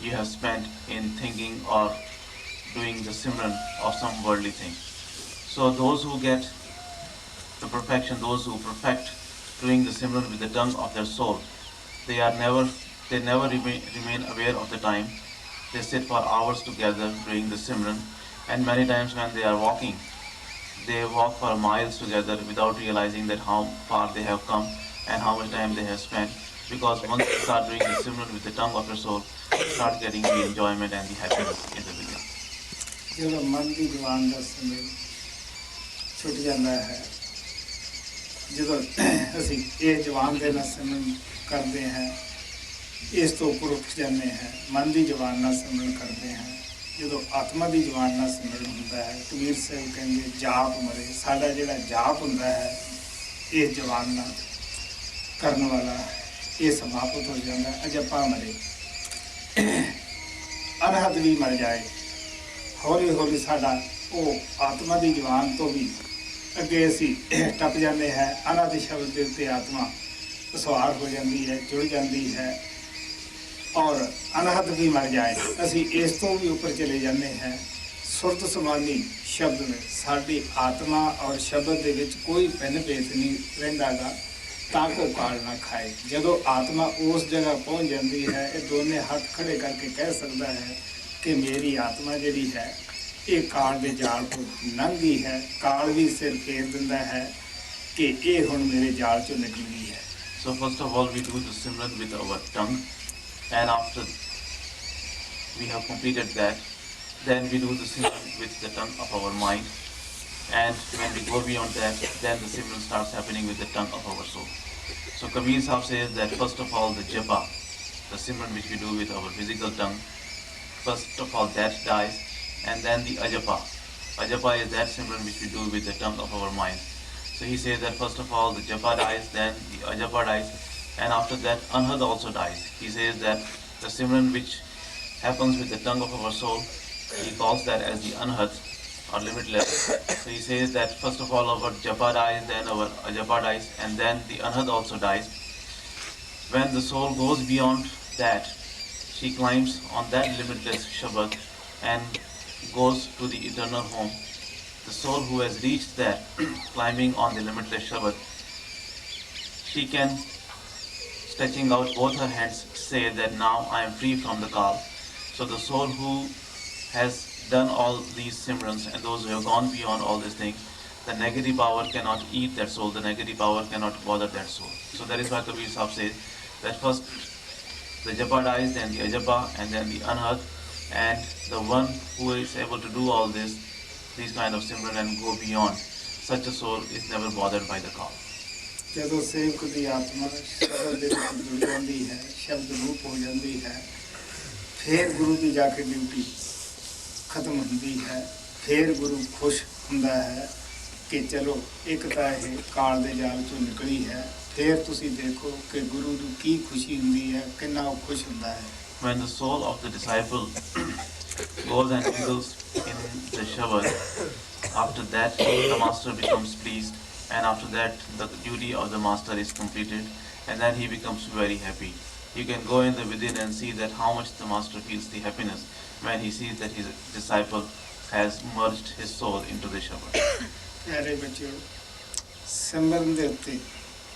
you have spent in thinking or doing the Simran of some worldly thing. So those who get the perfection, those who perfect doing the Simran with the tongue of their soul, they never remain aware of the time. They sit for hours together doing the Simran, and many times when they are walking, they walk for miles together without realizing that how far they have come and how much time they have spent, because once you start doing the Simran with the tongue of your soul, you start getting the enjoyment and the happiness in the beginning. ਜਦੋਂ ਮਨ ਦੀ ਜਵਾਨ ਦਾ ਸਿਮਰਨ ਛੁੱਟ ਜਾਂਦਾ ਹੈ, ਜਦੋਂ ਅਸੀਂ ਇਹ ਜਵਾਨ ਦੇ ਨਾਲ ਸਿਮਰਨ ਕਰਦੇ ਹਾਂ, ਇਸ ਤੋਂ ਉੱਪਰ ਉੱਠ ਜਾਂਦੇ ਹਾਂ, ਮਨ ਦੀ ਜਵਾਨ ਨਾਲ ਸਿਮਰਨ ਕਰਦੇ ਹਾਂ। ਜਦੋਂ ਆਤਮਾ ਦੀ ਜਵਾਨ ਨਾਲ ਸਿਮਰਨ ਹੁੰਦਾ ਹੈ, ਕਬੀਰ ਸਾਹਿਬ ਕਹਿੰਦੇ ਜਾਪ ਮਰੇ, ਸਾਡਾ ਜਿਹੜਾ ਜਾਪ ਹੁੰਦਾ ਹੈ ਇਸ ਜਵਾਨ ਨਾਲ ਕਰਨ ਵਾਲਾ, ਇਹ ਸਮਾਪਤ ਹੋ ਜਾਂਦਾ। ਅਜੱਪਾ ਮਰੇ, ਅਨਹਦ ਵੀ ਮਰ ਜਾਏ, ਹੌਲੀ ਹੌਲੀ ਸਾਡਾ ਉਹ ਆਤਮਾ ਦੀ ਜਵਾਨ ਤੋਂ ਵੀ ਅੱਗੇ ਅਸੀਂ ਟੱਪ ਜਾਂਦੇ ਹੈ। ਅਨਹਦ ਸ਼ਬਦ ਦੇ ਉੱਤੇ ਆਤਮਾ ਸਵਾਰ ਹੋ ਜਾਂਦੀ ਹੈ, ਜੁੜ ਜਾਂਦੀ ਹੈ। ਔਰ ਅਨਹਦ ਵੀ ਮਰ ਜਾਏ, ਅਸੀਂ ਇਸ ਤੋਂ ਵੀ ਉੱਪਰ ਚਲੇ ਜਾਂਦੇ हैं। ਸੁਰਤ ਸਮਾਨੀ ਸ਼ਬਦ में ਸਾਡੀ ਆਤਮਾ ਔਰ ਸ਼ਬਦ ਦੇ ਵਿੱਚ ਕੋਈ ਭਿੰਨ ਭੇਦ ਨਹੀਂ ਰਹਿੰਦਾ ਗਾ, ਤਾਂ ਕੋ ਕਾਲ ਨਾ ਖਾਏ। ਜਦੋਂ ਆਤਮਾ ਉਸ ਜਗ੍ਹਾ ਪਹੁੰਚ ਜਾਂਦੀ ਹੈ, ਇਹ ਦੋਨੇ ਹੱਥ ਖੜੇ ਕਰਕੇ ਕਹਿ ਸਕਦਾ ਹੈ ਕਿ ਮੇਰੀ ਆਤਮਾ ਜਿਹੜੀ ਹੈ ਇਹ ਕਾਲ ਦੇ ਜਾਲ ਤੋਂ ਲੰਘ ਗਈ ਹੈ। ਕਾਲ ਵੀ ਸਿਰ ਫੇਰ ਦਿੰਦਾ ਹੈ ਕਿ ਇਹ ਹੁਣ ਮੇਰੇ ਜਾਲ ਚੋਂ ਨਿਕਲ ਗਈ ਹੈ। So first of all, we do the Simran with our tongue, and after we have completed that, then we do the Simran with the tongue of our mind, and when we go beyond that, then the Simran starts happening with the tongue of our soul. So Kabir Sahib says that first of all the japa, the Simran which we do with our physical tongue, first of all that dies, and then the ajapa. Ajapa is that Simran which we do with the tongue of our mind. So he says that first of all the japa dies, then the ajapa dies, and after that anhad also dies. He says that the Simran which happens with the tongue of our soul, he calls that as the anhad or limitless. So he says that first of all our japa dies, then our ajapa dies, and then the anhad also dies. When the soul goes beyond that, she climbs on that limitless Shabad and goes to the eternal home. The soul who has reached that, climbing on the limitless Shabad, she can, stretching out both her hands, say that now I am free from the Kal. So the soul who has done all these Simrans and those who have gone beyond all these things, the negative power cannot eat that soul, the negative power cannot bother that soul. So that is why Kabir Sahib says that first the japa dies, then the ajapa, and then the anhad, and the one who is able to do all this, these kind of Simran and go beyond, such a soul is never bothered by the call. ਜਦੋਂ ਸੇਵਕ ਦੀ ਆਤਮਾ ਸ਼ਬਦ ਦੇ ਵਿੱਚ ਜੁੜ ਜਾਂਦੀ ਹੈ, ਸ਼ਬਦ ਰੂਪ ਹੋ ਜਾਂਦੀ ਹੈ, ਫਿਰ ਗੁਰੂ ਦੀ ਜਾ ਕੇ ਡਿਊਟੀ ਖਤਮ ਹੁੰਦੀ ਹੈ। ਫਿਰ ਗੁਰੂ ਖੁਸ਼ ਹੁੰਦਾ ਹੈ ਕਿ ਚਲੋ ਇੱਕ ਤਾਂ ਇਹ ਕਾਲ ਦੇ ਜਾਲ ਚੋਂ ਨਿਕਲੀ ਹੈ। ਫਿਰ ਤੁਸੀਂ ਦੇਖੋ ਕਿ ਗੁਰੂ ਨੂੰ ਕੀ ਖੁਸ਼ੀ ਹੁੰਦੀ ਹੈ, ਕਿੰਨਾ ਉਹ ਖੁਸ਼ ਹੁੰਦਾ ਹੈ। When the soul of the disciple goes and mingles in the Shabad, after that the master becomes pleased, and after that the duty of the master is completed, and then he becomes very happy. You can go in the within and see that how much the master feels the happiness when he sees that his disciple has merged his soul into the Shabad. ਪਿਆਰੇ ਬੱਚਿਓ, ਸਿਮਰਨ ਦੇ ਉੱਤੇ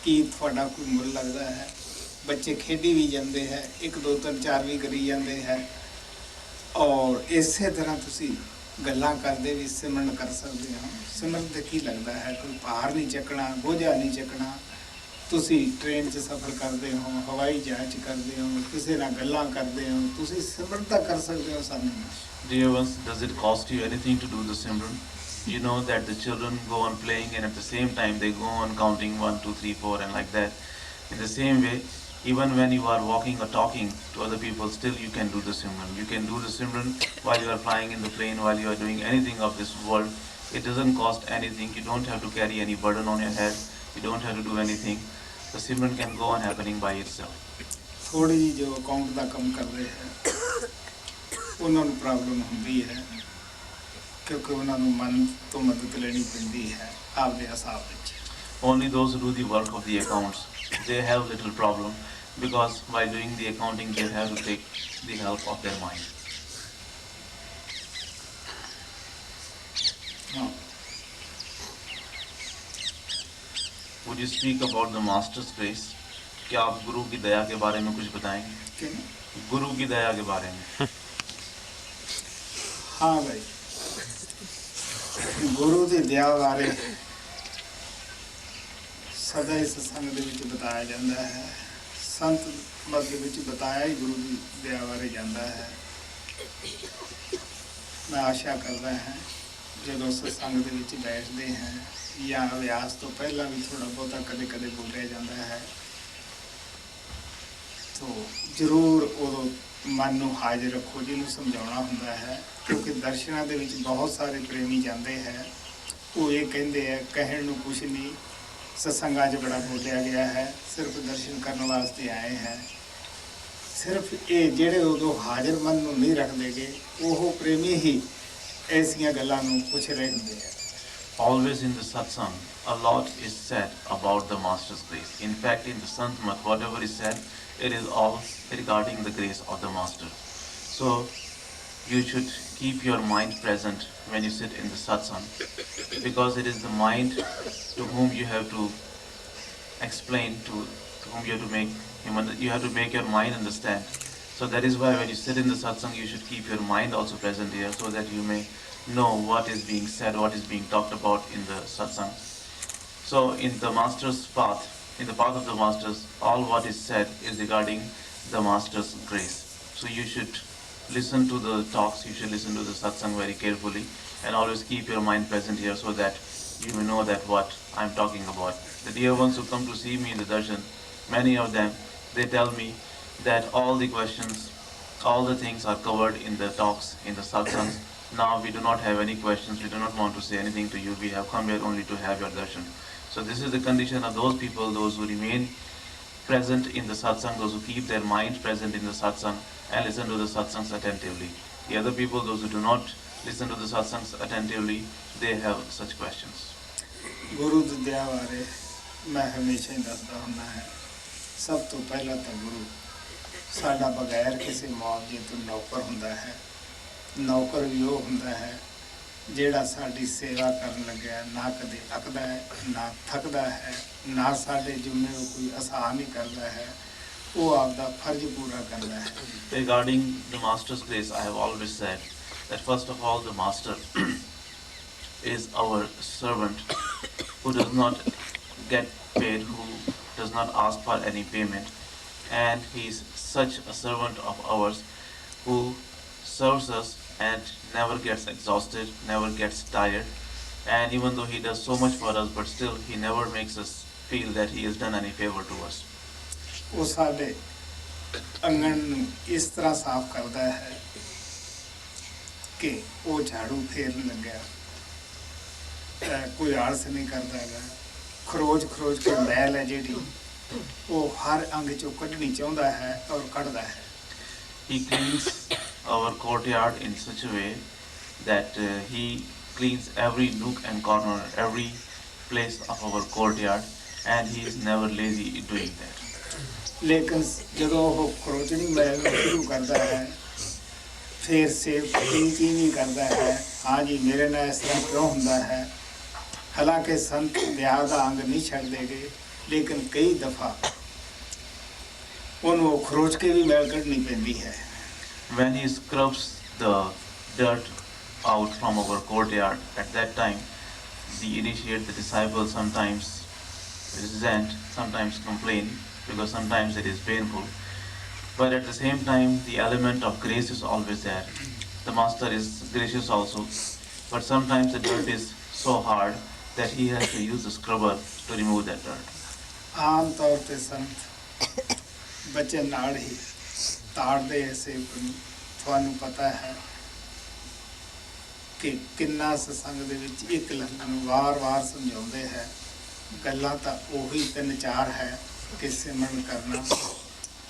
ਕੀ ਤੁਹਾਡਾ ਕੋਈ ਮੁੱਲ ਲੱਗਦਾ ਹੈ? ਬੱਚੇ ਖੇਡੀ ਵੀ ਜਾਂਦੇ ਹੈ, 1 2 3 4 ਵੀ ਕਰੀ ਜਾਂਦੇ ਹੈ, ਔਰ ਇਸੇ ਤਰ੍ਹਾਂ ਤੁਸੀਂ ਗੱਲਾਂ ਕਰਦੇ ਵੀ ਸਿਮਰਨ ਕਰ ਸਕਦੇ ਹੋ। ਸਿਮਰਨ ਤੇ ਕੀ ਲੱਗਦਾ ਹੈ? ਕੋਈ ਭਾਰ ਨਹੀਂ ਚੱਕਣਾ, ਬੋਝਾ ਨਹੀਂ ਚੱਕਣਾ। ਤੁਸੀਂ ਟ੍ਰੇਨ 'ਚ ਸਫ਼ਰ ਕਰਦੇ ਹੋ, ਹਵਾਈ ਜਹਾਜ਼ 'ਚ ਕਰਦੇ ਹੋ, ਕਿਸੇ ਨਾਲ ਗੱਲਾਂ ਕਰਦੇ ਹੋ, ਤੁਸੀਂ ਸਿਮਰਨ ਤਾਂ ਕਰ ਸਕਦੇ ਹੋ ਸਾਨੂੰ। Dear ones, does it cost you anything to do the Simran? You know that the children go on playing, and at the same time they go on counting 1 2 3 4 and like that. In the same way, even when you are walking or talking to other people, still you can do the Simran. You can do the Simran while you are flying in the plane, while you are doing anything of this world. It doesn't cost anything. You don't have to carry any burden on your head. You don't have to do anything. The Simran can go on happening by itself. ਥੋੜੀ ਜਿਹੀ ਜੋ account ਦਾ ਕੰਮ ਕਰਦੇ ਹੈ ਉਹਨਾਂ ਨੂੰ problem ਹੁੰਦੀ ਹੈ, ਕਿਉਂਕਿ ਉਹਨਾਂ ਨੂੰ ਮਨ ਤੋਂ ਮਦਦ ਲੈਣੀ ਪੈਂਦੀ ਹੈ ਆਪਦੇ ਹਿਸਾਬ ਵਿੱਚ। Only those who do the work of the accounts, they have little problem, because while doing the accounting they have to take the help of their mind. हाँ। Would you speak about the master's grace? क्या आप गुरु की दया के बारे में कुछ बताएंगे? क्यों? गुरु की दया के बारे में। हाँ भाई, गुरु की दया बारे सदा इस संग दे विच बताया जाता है। संत मत दे विच बताया ही गुरु की दया बारे जाता है। मैं आशा करता है ਜਦੋਂ ਸਤਸੰਗ ਦੇ ਵਿੱਚ ਬੈਠਦੇ ਹਾਂ ਜਾਂ ਅਭਿਆਸ ਤੋਂ ਪਹਿਲਾਂ ਵੀ ਥੋੜ੍ਹਾ ਬਹੁਤਾ ਕਦੇ ਕਦੇ ਬੋਲਿਆ ਜਾਂਦਾ ਹੈ, ਤੋ ਜ਼ਰੂਰ ਉਦੋਂ ਮਨ ਨੂੰ ਹਾਜ਼ਰ ਰੱਖੋ, ਜਿਹਨੂੰ ਸਮਝਾਉਣਾ ਹੁੰਦਾ ਹੈ। ਕਿਉਂਕਿ ਦਰਸ਼ਨਾਂ ਦੇ ਵਿੱਚ ਬਹੁਤ ਸਾਰੇ ਪ੍ਰੇਮੀ ਜਾਂਦੇ ਹੈ, ਉਹ ਇਹ ਕਹਿੰਦੇ ਹੈ ਕਹਿਣ ਨੂੰ ਕੁਛ ਨਹੀਂ, ਸਤਸੰਗਾਂ 'ਚ ਬੜਾ ਬੋਲਿਆ ਗਿਆ ਹੈ, ਸਿਰਫ ਦਰਸ਼ਨ ਕਰਨ ਵਾਸਤੇ ਆਏ ਹੈ। ਸਿਰਫ ਇਹ ਜਿਹੜੇ ਉਦੋਂ ਹਾਜ਼ਰ ਮਨ ਨੂੰ ਨਹੀਂ ਰੱਖਦੇ ਗੇ, ਉਹ ਪ੍ਰੇਮੀ ਹੀ ਐਸੀਆਂ ਗੱਲਾਂ ਨੂੰ ਪੁੱਛ ਰਹੇ ਹੁੰਦੇ ਹੈ। Always in the satsang, a lot is said about the Master's grace. In fact, in the Santmat, whatever is said, it is all regarding the grace of the Master. So, you should keep your mind present when you sit in the satsang, because it is the mind to whom you have to explain, to whom you have to make your mind understand. So that is why when you sit in the satsang, you should keep your mind also present here, so that you may know what is being said, what is being talked about in the satsang. So in the Master's path, in the path of the Masters, all what is said is regarding the Master's grace. So you should listen to the talks, you should listen to the satsang very carefully, and always keep your mind present here, so that you may know that what I am talking about. The dear ones who come to see me in the darshan, many of them, they tell me that all the questions, all the things are covered in the talks, in the satsangs. Now we do not have any questions, we do not want to say anything to you, we have come here only to have your darshan. So this is the condition of those people, those who remain present in the satsang, those who keep their mind present in the satsang and listen to the satsangs attentively. The other people, those who do not listen to the satsangs attentively, they have such questions. ਗੁਰੂ ਦੀ ਦਇਆ ਬਾਰੇ ਮੈਂ ਹਮੇਸ਼ਾ ਹੀ ਦੱਸਦਾ ਹੁੰਦਾ ਹੈ। ਸਭ ਤੋਂ ਪਹਿਲਾਂ ਤਾਂ ਗੁਰੂ ਸਾਡਾ ਬਗੈਰ ਕਿਸੇ ਮੁਆਵਜ਼ੇ ਤੋਂ ਨੌਕਰ ਹੁੰਦਾ ਹੈ। ਨੌਕਰ ਵੀ ਉਹ ਹੁੰਦਾ ਹੈ ਜਿਹੜਾ ਸਾਡੀ ਸੇਵਾ ਕਰਨ ਲੱਗਿਆ ਨਾ ਕਦੇ ਅੱਕਦਾ ਹੈ, ਨਾ ਥੱਕਦਾ ਹੈ, ਨਾ ਸਾਡੇ ਜੁਮੇ ਉਹ ਕੋਈ ਆਸਾਨ ਹੀ ਕਰਦਾ ਹੈ, ਉਹ ਆਪਦਾ ਫਰਜ਼ ਪੂਰਾ ਕਰਦਾ ਹੈ। Regarding the Master's grace, I have always said that first of all, the Master is our servant who does not get paid, who does not ask for any payment, and he is such a servant of ours who serves us and never gets exhausted, never gets tired, and even though he does so much for us, but still he never makes us feel that he has done any favor to us. ਉਹ ਸਾਡੇ ਅੰਗਣ ਨੂੰ ਇਸ ਤਰ੍ਹਾਂ ਸਾਫ਼ ਕਰਦਾ ਹੈ ਕਿ ਉਹ ਝਾੜੂ ਫੇਰਨ ਲੱਗਿਆ ਕੋਈ ਆਲਸ ਨਹੀਂ ਕਰਦਾ ਹੈਗਾ। ਖਰੋਚ ਕੇ ਮੈਲ ਹੈ ਜਿਹੜੀ ਉਹ ਹਰ ਅੰਗ ਚੋਂ ਕੱਢਣੀ ਚਾਹੁੰਦਾ ਹੈ ਔਰ ਕੱਢਦਾ ਹੈ। He cleans our courtyard in such a way that he cleans every nook and corner, every place of our courtyard, and he is never lazy in doing that. ਲੇਕਿਨ ਜਦੋਂ ਉਹ ਖਰੋਚਣੀ ਮੈਲ ਨੂੰ ਸ਼ੁਰੂ ਕਰਦਾ ਹੈ ਫਿਰ ਸੇਵ ਨਹੀਂ ਕਰਦਾ ਹੈ, ਹਾਂ ਜੀ ਮੇਰੇ ਨਾਲ ਇਸ ਤਰ੍ਹਾਂ ਕਿਉਂ ਹੁੰਦਾ ਹੈ। ਹਾਲਾਂਕਿ ਸੰਤ ਵਿਆਹ ਦਾ ਅੰਗ ਨਹੀਂ ਛੱਡਦੇ ਗਏ, ਲੇਕਿਨ ਕਈ ਦਫਾ ਉਹਨੂੰ ਉਹ ਖਰੋਚ ਕੇ ਵੀ ਮੈਲ ਕੱਢਣੀ ਪੈਂਦੀ ਹੈ। When he scrubs the dirt out from our courtyard, at that time, the initiate, the disciples sometimes resent, sometimes complain, because sometimes it is painful. But at the same time, the element of grace is always there. The Master is gracious also, but sometimes the dirt is so hard that he has to use the scrubber to remove that dirt. ਆਮ ਤੌਰ ਤੇ ਸੰਤ ਬੱਚੇ ਨਾਲ ਹੀ ਤਾੜਦੇ ਐ ਸੇਵਕ ਨੂੰ। ਤੁਹਾਨੂੰ ਪਤਾ ਹੈ ਕਿ ਕਿੰਨਾ ਸਤਸੰਗ ਦੇ ਵਿੱਚ ਇੱਕ ਲਫ਼ਜ਼ ਨੂੰ ਵਾਰ-ਵਾਰ ਸਮਝਾਉਂਦੇ ਹੈ। ਗੱਲਾਂ ਤਾਂ ਉਹੀ 3-4 ਹੈ ਕਿ ਸਿਮਰਨ ਕਰਨਾ,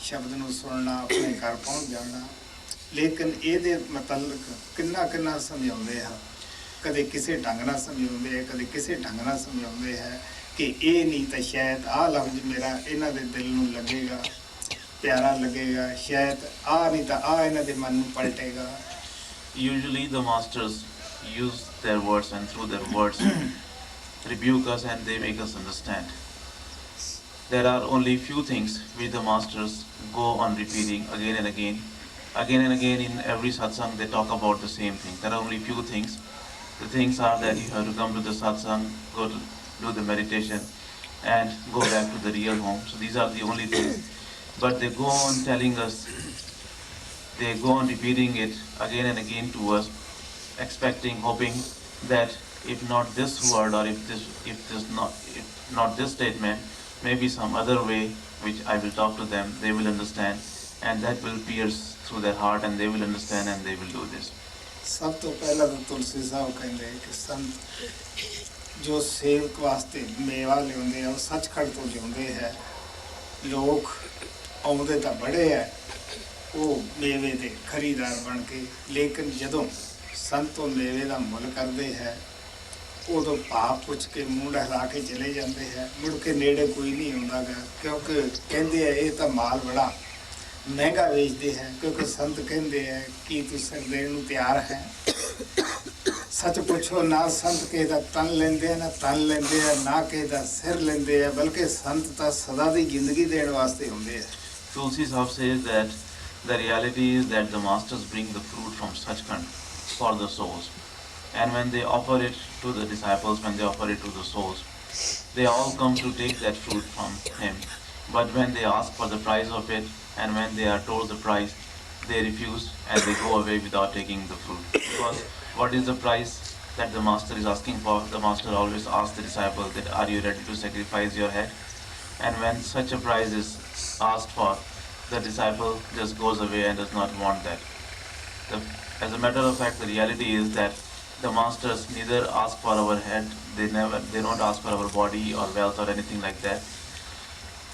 ਸ਼ਬਦ ਨੂੰ ਸੁਣਨਾ, ਆਪਣੇ ਘਰ ਪਹੁੰਚ ਜਾਣਾ, ਲੇਕਿਨ ਇਹਦੇ ਮਤਲਬ ਕਿੰਨਾ ਸਮਝਾਉਂਦੇ ਆ। ਕਦੇ ਕਿਸੇ ਢੰਗ ਨਾਲ ਸਮਝਾਉਂਦੇ ਹੈ, ਕਦੇ ਕਿਸੇ ਢੰਗ ਨਾਲ ਸਮਝਾਉਂਦੇ ਹੈ ਕਿ ਇਹ ਨਹੀਂ ਤਾਂ ਸ਼ਾਇਦ ਆਹ ਲਫ਼ਜ਼ ਮੇਰਾ ਇਹਨਾਂ ਦੇ ਦਿਲ ਨੂੰ ਲੱਗੇਗਾ, ਪਿਆਰਾ ਲੱਗੇਗਾ, ਸ਼ਾਇਦ ਆਹ ਨਹੀਂ ਤਾਂ ਆਹ ਇਹਨਾਂ ਦੇ ਮਨ ਨੂੰ ਪਲਟੇਗਾ। Usually the Masters use their words, and through their words rebuke us and they make us understand. There are only few things which the Masters go on repeating again and again. Again and again in every satsang they talk about the same thing. There are only few things. The things are that you have to come to the satsang, go to do the meditation and go back to the real home. So these are the only things. But they go on telling us, they go on repeating it again and again to us, expecting, hoping that if not this word, or if not this statement, maybe some other way which I will talk to them, they will understand, and that will pierce through their heart, and they will understand, and they will do this. ਸਭ ਤੋਂ ਪਹਿਲਾਂ ਤਾਂ ਤੁਲਸੀ ਸਾਹਿਬ ਕਹਿੰਦੇ ਕਿ ਸੰਤ ਜੋ ਸੇਵਕ ਵਾਸਤੇ ਮੇਵਾ ਲਿਆਉਂਦੇ ਆ ਉਹ ਸੱਚਖੰਡ ਤੋਂ ਲਿਆਉਂਦੇ ਹੈ। ਲੋਕ ਆਉਂਦੇ ਤਾਂ ਬੜੇ ਹੈ ਉਹ ਮੇਵੇ ਦੇ ਖਰੀਦਾਰ ਬਣ ਕੇ, ਲੇਕਿਨ ਜਦੋਂ ਸੰਤ ਉਹ ਮੇਵੇ ਦਾ ਮੁੱਲ ਕਰਦੇ ਹੈ ਉਦੋਂ ਭਾਵ ਪੁੱਛ ਕੇ ਮੂੰਹ ਹਿਲਾ ਕੇ ਚਲੇ ਜਾਂਦੇ ਹੈ, ਮੁੜ ਕੇ ਨੇੜੇ ਕੋਈ ਨਹੀਂ ਆਉਂਦਾ ਗਾ, ਕਿਉਂਕਿ ਕਹਿੰਦੇ ਆ ਇਹ ਤਾਂ ਮਾਲ ਬੜਾ ਮਹਿੰਗਾ ਵੇਚਦੇ ਹੈ। ਕਿਉਂਕਿ ਸੰਤ ਕਹਿੰਦੇ ਹੈ ਕਿ ਤੁਸੀਂ ਦੇਣ ਨੂੰ ਤਿਆਰ ਹੈ। ਸੱਚ ਪੁੱਛੋ ਨਾ ਸੰਤ ਕਿਸੇ ਦਾ ਤਨ ਲੈਂਦੇ ਆ, ਨਾ ਤਨ ਲੈਂਦੇ ਆ, ਨਾ ਕਿਸੇ ਦਾ ਸਿਰ ਲੈਂਦੇ ਆ, ਬਲਕਿ ਸੰਤ ਤਾਂ ਸਦਾ ਦੀ ਜ਼ਿੰਦਗੀ ਦੇਣ ਵਾਸਤੇ ਹੁੰਦੇ ਆ। Tulsi Sahib says that the reality is that the masters bring the fruit from Sachkhand for the souls. And when they offer it to the disciples, when they offer it to the souls, they all come to take that fruit from him. But when they ask for the price of it, and when they are told the price, they refuse and they go away without taking the fruit. Because what is the price that the master is asking for? The master always asks the disciple that, are you ready to sacrifice your head? And when such a price is asked for, the disciple just goes away and does not want that. As a matter of fact, the reality is that the masters neither ask for our head, they don't ask for our body or wealth or anything like that.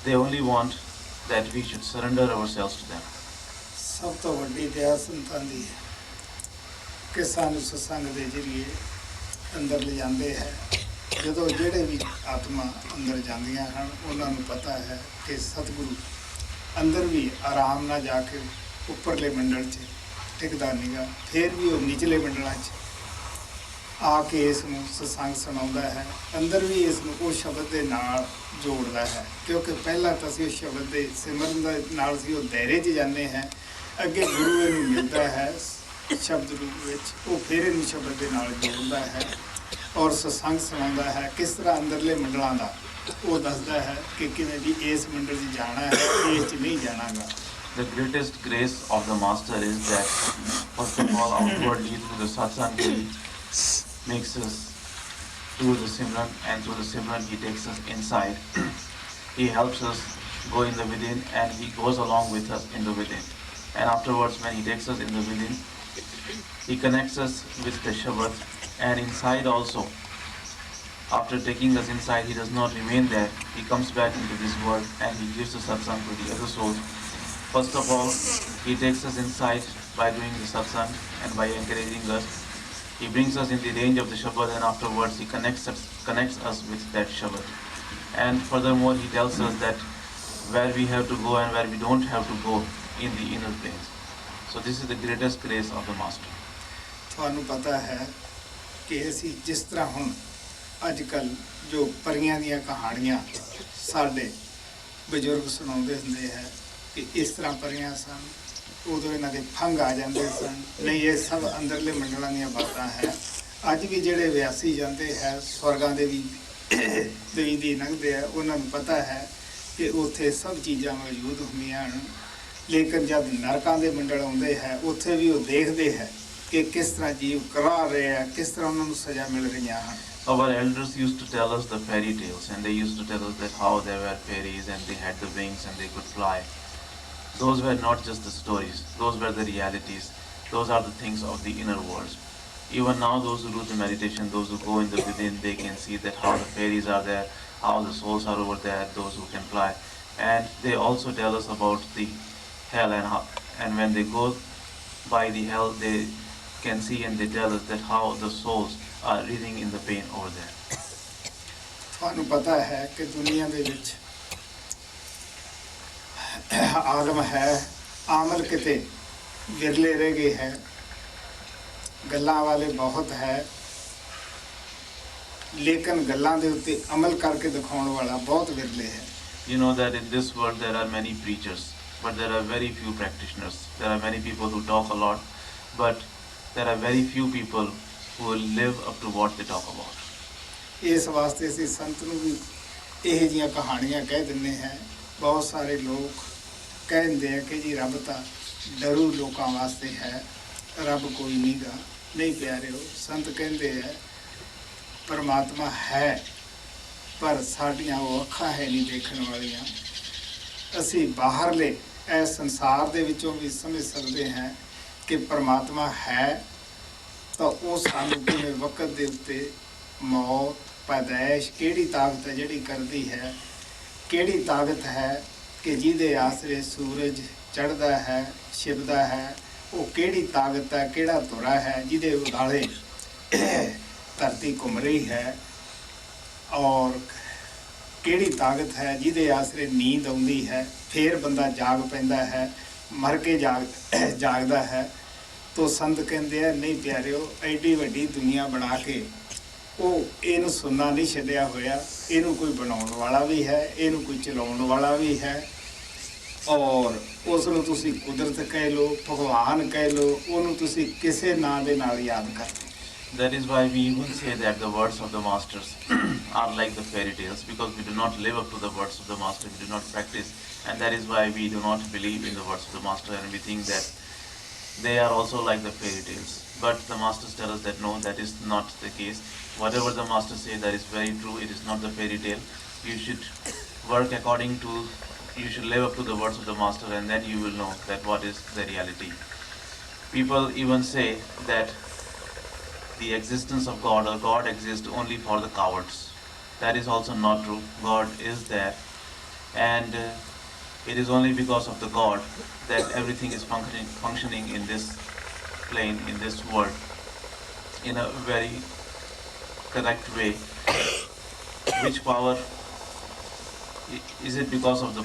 They only want that we should surrender ourselves to them. ਸਭ ਤੋਂ ਵੱਡੀ ਦਇਆ ਸੰਤਾਂ ਦੀ ਕਿ ਸਾਨੂੰ ਸਤਸੰਗ ਦੇ ਜ਼ਰੀਏ ਅੰਦਰ ਲਿਜਾਂਦੇ ਹੈ। ਜਦੋਂ ਜਿਹੜੇ ਵੀ ਆਤਮਾ ਅੰਦਰ ਜਾਂਦੀਆਂ ਹਨ ਉਹਨਾਂ ਨੂੰ ਪਤਾ ਹੈ ਕਿ ਸਤਿਗੁਰੂ ਅੰਦਰ ਵੀ ਆਰਾਮ ਨਾਲ ਜਾ ਕੇ ਉੱਪਰਲੇ ਮੰਡਲ 'ਚ ਟਿਕਦਾ ਨੀਗਾ, ਫਿਰ ਵੀ ਉਹ ਨਿਚਲੇ ਮੰਡਲਾਂ 'ਚ ਆ ਕੇ ਇਸ ਨੂੰ ਸਤਸੰਗ ਸੁਣਾਉਂਦਾ ਹੈ। ਅੰਦਰ ਵੀ ਇਸ ਨੂੰ ਉਹ ਸ਼ਬਦ ਦੇ ਨਾਲ ਜੋੜਦਾ ਹੈ, ਕਿਉਂਕਿ ਪਹਿਲਾਂ ਤਾਂ ਅਸੀਂ ਉਸ ਸ਼ਬਦ ਦੇ ਸਿਮਰਨ ਦੇ ਨਾਲ ਸੀ ਉਹ ਦਾਇਰੇ 'ਚ ਜਾਂਦੇ ਹਾਂ, ਅੱਗੇ ਗੁਰੂ ਇਹਨੂੰ ਮਿਲਦਾ ਹੈ ਸ਼ਬਦ ਰੂਪ ਵਿੱਚ, ਉਹ ਫਿਰ ਇਹਨੂੰ ਸ਼ਬਦ ਦੇ ਨਾਲ ਜੋੜਦਾ ਹੈ ਔਰ ਸਤਸੰਗ ਸੁਣਾਉਂਦਾ ਹੈ। ਕਿਸ ਤਰ੍ਹਾਂ ਅੰਦਰਲੇ ਮੰਡਲਾਂ ਦਾ ਉਹ ਦੱਸਦਾ ਹੈ ਕਿ ਕਿਵੇਂ ਵੀ ਇਸ ਮੰਡਲ 'ਚ ਜਾਣਾ ਹੈ, ਇਸ 'ਚ ਨਹੀਂ ਜਾਣਾਗਾ। The greatest grace of the master is that, first of all, outwardly through the satsang he makes us do the Simran, and through the Simran he takes us inside. He helps us go in the within, and he goes along with us in the within. And afterwards, when he takes us in the within, he connects us with the Shabad, and inside also. After taking us inside, he does not remain there. He comes back into this world and he gives the satsang to the other souls. First of all, he takes us inside by doing the satsang and by encouraging us. He brings us in the range of the Shabad, and afterwards he connects us with that Shabad. And furthermore, he tells us that where we have to go and where we don't have to go in the inner planes. So this is the greatest grace of the master. ਤੁਹਾਨੂੰ ਪਤਾ ਹੈ ਕਿ ਅਸੀਂ ਜਿਸ ਤਰ੍ਹਾਂ ਹੁਣ ਅੱਜ ਕੱਲ੍ਹ ਜੋ ਪਰੀਆਂ ਦੀਆਂ ਕਹਾਣੀਆਂ ਸਾਡੇ ਬਜ਼ੁਰਗ ਸੁਣਾਉਂਦੇ ਹੁੰਦੇ ਹੈ ਕਿ ਇਸ ਤਰ੍ਹਾਂ ਪਰੀਆਂ ਸਨ, ਉਦੋਂ ਇਹਨਾਂ ਦੇ ਫੰਗ ਆ ਜਾਂਦੇ ਸਨ। ਨਹੀਂ, ਇਹ ਸਭ ਅੰਦਰਲੇ ਮੰਡਲਾਂ ਦੀਆਂ ਬਾਤਾਂ ਹੈ। ਅੱਜ ਵੀ ਜਿਹੜੇ ਵਿਆਸੀ ਜਾਂਦੇ ਹੈ ਸਵਰਗਾਂ ਦੇ ਵੀ ਦੇਵੀ ਦੀ ਲੰਘਦੇ ਆ, ਉਹਨਾਂ ਨੂੰ ਪਤਾ ਹੈ ਕਿ ਉੱਥੇ ਸਭ ਚੀਜ਼ਾਂ ਮੌਜੂਦ ਹੁੰਦੀਆਂ ਹਨ। ਲੇਕਿਨ ਜਦ ਨਰਕਾਂ ਦੇ ਮੰਡਲ ਆਉਂਦੇ ਹੈ ਉੱਥੇ ਵੀ ਉਹ ਦੇਖਦੇ ਹੈ ਕਿ ਕਿਸ ਤਰ੍ਹਾਂ ਜੀਵ ਕਰਾ ਰਹੇ ਆ, ਕਿਸ ਤਰ੍ਹਾਂ ਉਹਨਾਂ ਨੂੰ ਸਜ਼ਾ ਮਿਲ ਰਹੀਆਂ ਹਨ। Our elders used to tell us the fairy tales, and they used to tell us that how there were fairies and they had the wings and they could fly. Those were not just the stories, those were the realities. Those are the things of the inner worlds. Even now, those who do the meditation, those who go in the within, they can see that how the fairies are there, how the souls are over there, those who can fly. And they also tell us about the hell, and when they go by the hell, they can see and they tell us that how the souls are writhing in the pain over there. ਤੁਹਾਨੂੰ ਪਤਾ ਹੈ ਕਿ ਦੁਨੀਆ ਦੇ ਵਿੱਚ ਆਲਮ ਹੈ, ਆਮਲ ਕਿਤੇ ਵਿਰਲੇ ਰਹਿ ਗਏ ਹੈ, ਗੱਲਾਂ ਵਾਲੇ ਬਹੁਤ ਹੈ, ਲੇਕਿਨ ਗੱਲਾਂ ਦੇ ਉੱਤੇ ਅਮਲ ਕਰਕੇ ਦਿਖਾਉਣ ਵਾਲਾ ਬਹੁਤ ਵਿਰਲੇ ਹੈ। You know that in this world there are many preachers, but there are very few practitioners. There are many people who talk a lot, but there are very few people who will live up to what they talk about. ਇਸ ਵਾਸਤੇ ਅਸੀਂ ਸੰਤ ਨੂੰ ਵੀ ਇਹ ਜਿਹੀਆਂ ਕਹਾਣੀਆਂ ਕਹਿ ਦਿੰਦੇ ਹਾਂ। ਬਹੁਤ ਸਾਰੇ ਲੋਕ ਕਹਿੰਦੇ ਆ ਕਿ ਜੀ ਰੱਬ ਤਾਂ ਡਰੂ ਲੋਕਾਂ ਵਾਸਤੇ ਹੈ, ਰੱਬ ਕੋਈ ਨਹੀਂ ਗਾ। ਨਹੀਂ ਪਿਆਰਿਓ, ਸੰਤ ਕਹਿੰਦੇ ਹੈ ਪਰਮਾਤਮਾ ਹੈ, ਪਰ ਸਾਡੀਆਂ ਉਹ ਅੱਖਾਂ ਹੈ ਨਹੀਂ ਦੇਖਣ ਵਾਲੀਆਂ। ਅਸੀਂ ਬਾਹਰਲੇ ਇਸ ਸੰਸਾਰ ਦੇ ਵਿੱਚੋਂ ਵੀ ਸਮਝ ਸਕਦੇ ਹਾਂ ਕਿ ਪਰਮਾਤਮਾ ਹੈ, ਤਾਂ ਉਹ ਸਾਨੂੰ ਕਿਵੇਂ ਵਕਤ ਦੇ ਉੱਤੇ ਮੌਤ, ਪੈਦਾਇਸ਼, ਕਿਹੜੀ ਤਾਕਤ ਹੈ ਜਿਹੜੀ ਕਰਦੀ ਹੈ, ਕਿਹੜੀ ਤਾਕਤ ਹੈ ਕਿ ਜਿਹਦੇ ਆਸਰੇ ਸੂਰਜ ਚੜ੍ਹਦਾ ਹੈ, ਛਿਪਦਾ ਹੈ, ਉਹ ਕਿਹੜੀ ਤਾਕਤ ਹੈ, ਕਿਹੜਾ ਧੁਰਾ ਹੈ ਜਿਹਦੇ ਉਦਾਲੇ ਧਰਤੀ ਘੁੰਮ ਰਹੀ ਹੈ, ਔਰ ਕਿਹੜੀ ਤਾਕਤ ਹੈ ਜਿਹਦੇ ਆਸਰੇ ਨੀਂਦ ਆਉਂਦੀ ਹੈ, ਫਿਰ ਬੰਦਾ ਜਾਗ ਪੈਂਦਾ ਹੈ, ਮਰ ਕੇ ਜਾਗਦਾ ਹੈ। ਤੋ ਸੰਤ ਕਹਿੰਦੇ ਆ, ਨਹੀਂ ਪਿਆਰਿਓ, ਐਡੀ ਵੱਡੀ ਦੁਨੀਆ ਬਣਾ ਕੇ ਉਹ ਇਹਨੂੰ ਸੁਣਨਾ ਨਹੀਂ ਛੱਡਿਆ ਹੋਇਆ, ਇਹਨੂੰ ਕੋਈ ਬਣਾਉਣ ਵਾਲਾ ਵੀ ਹੈ, ਇਹਨੂੰ ਕੋਈ ਚਲਾਉਣ ਵਾਲਾ ਵੀ ਹੈ, ਔਰ ਉਸ ਨੂੰ ਤੁਸੀਂ ਕੁਦਰਤ ਕਹਿ ਲਓ, ਭਗਵਾਨ ਕਹਿ ਲਓ, ਉਹਨੂੰ ਤੁਸੀਂ ਕਿਸੇ ਨਾਂ ਦੇ ਨਾਲ ਯਾਦ ਕਰਦੇ। That is why we even say that the words of the masters are like the fairy tales, because we do not live up to the words of the master, we do not practice, and that is why we do not believe in the words of the master, and we think that they are also like the fairy tales. But the masters tell us that no, that is not the case. Whatever the masters say, that is very true. It is not the fairy tale. You should work according to, you should live up to the words of the master, and then you will know that what is the reality. People even say that the existence of God, or God exists only for the cowards. That is also not true. God is there, and it is only because of the God that everything is functioning in this plane, in this world, in a very correct way. Which power is it? Because of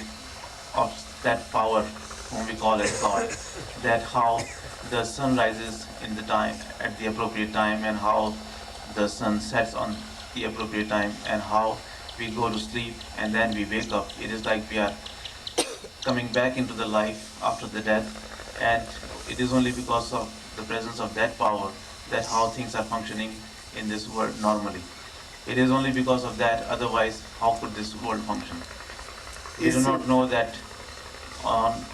that power whom we call as God, that how the sun rises in the time at the appropriate time, and how the sun sets on the appropriate time, and how we go to sleep and then we wake up. It is like we are coming back into the life after the death, and it is only because of the presence of that power that how things are functioning in this world normally. It is only because of that, otherwise how could this world function? We do not know that on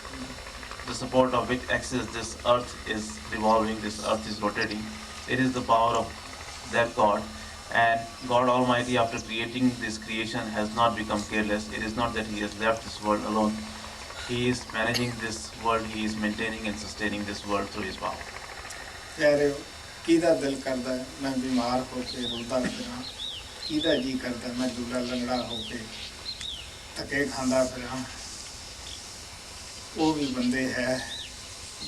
the support of which axis this earth is revolving, this earth is rotating. It is the power of that God. And God Almighty, after creating this creation, has not become careless. It is not that He has left this world alone. He is managing this world, He is maintaining and sustaining this world through His power. ਪਿਆਰਿਓ, ਕਿਹਦਾ ਦਿਲ ਕਰਦਾ ਮੈਂ ਬਿਮਾਰ ਹੋ ਕੇ ਰੁਲਦਾ ਫਿਰਾਂ, ਕਿਹਦਾ ਜੀ ਕਰਦਾ ਮੈਂ ਦੂਲਾ ਲੰਗੜਾ ਹੋ ਕੇ ਧੱਕੇ ਖਾਂਦਾ ਫਿਰਾਂ। ਉਹ ਵੀ ਬੰਦੇ ਹੈ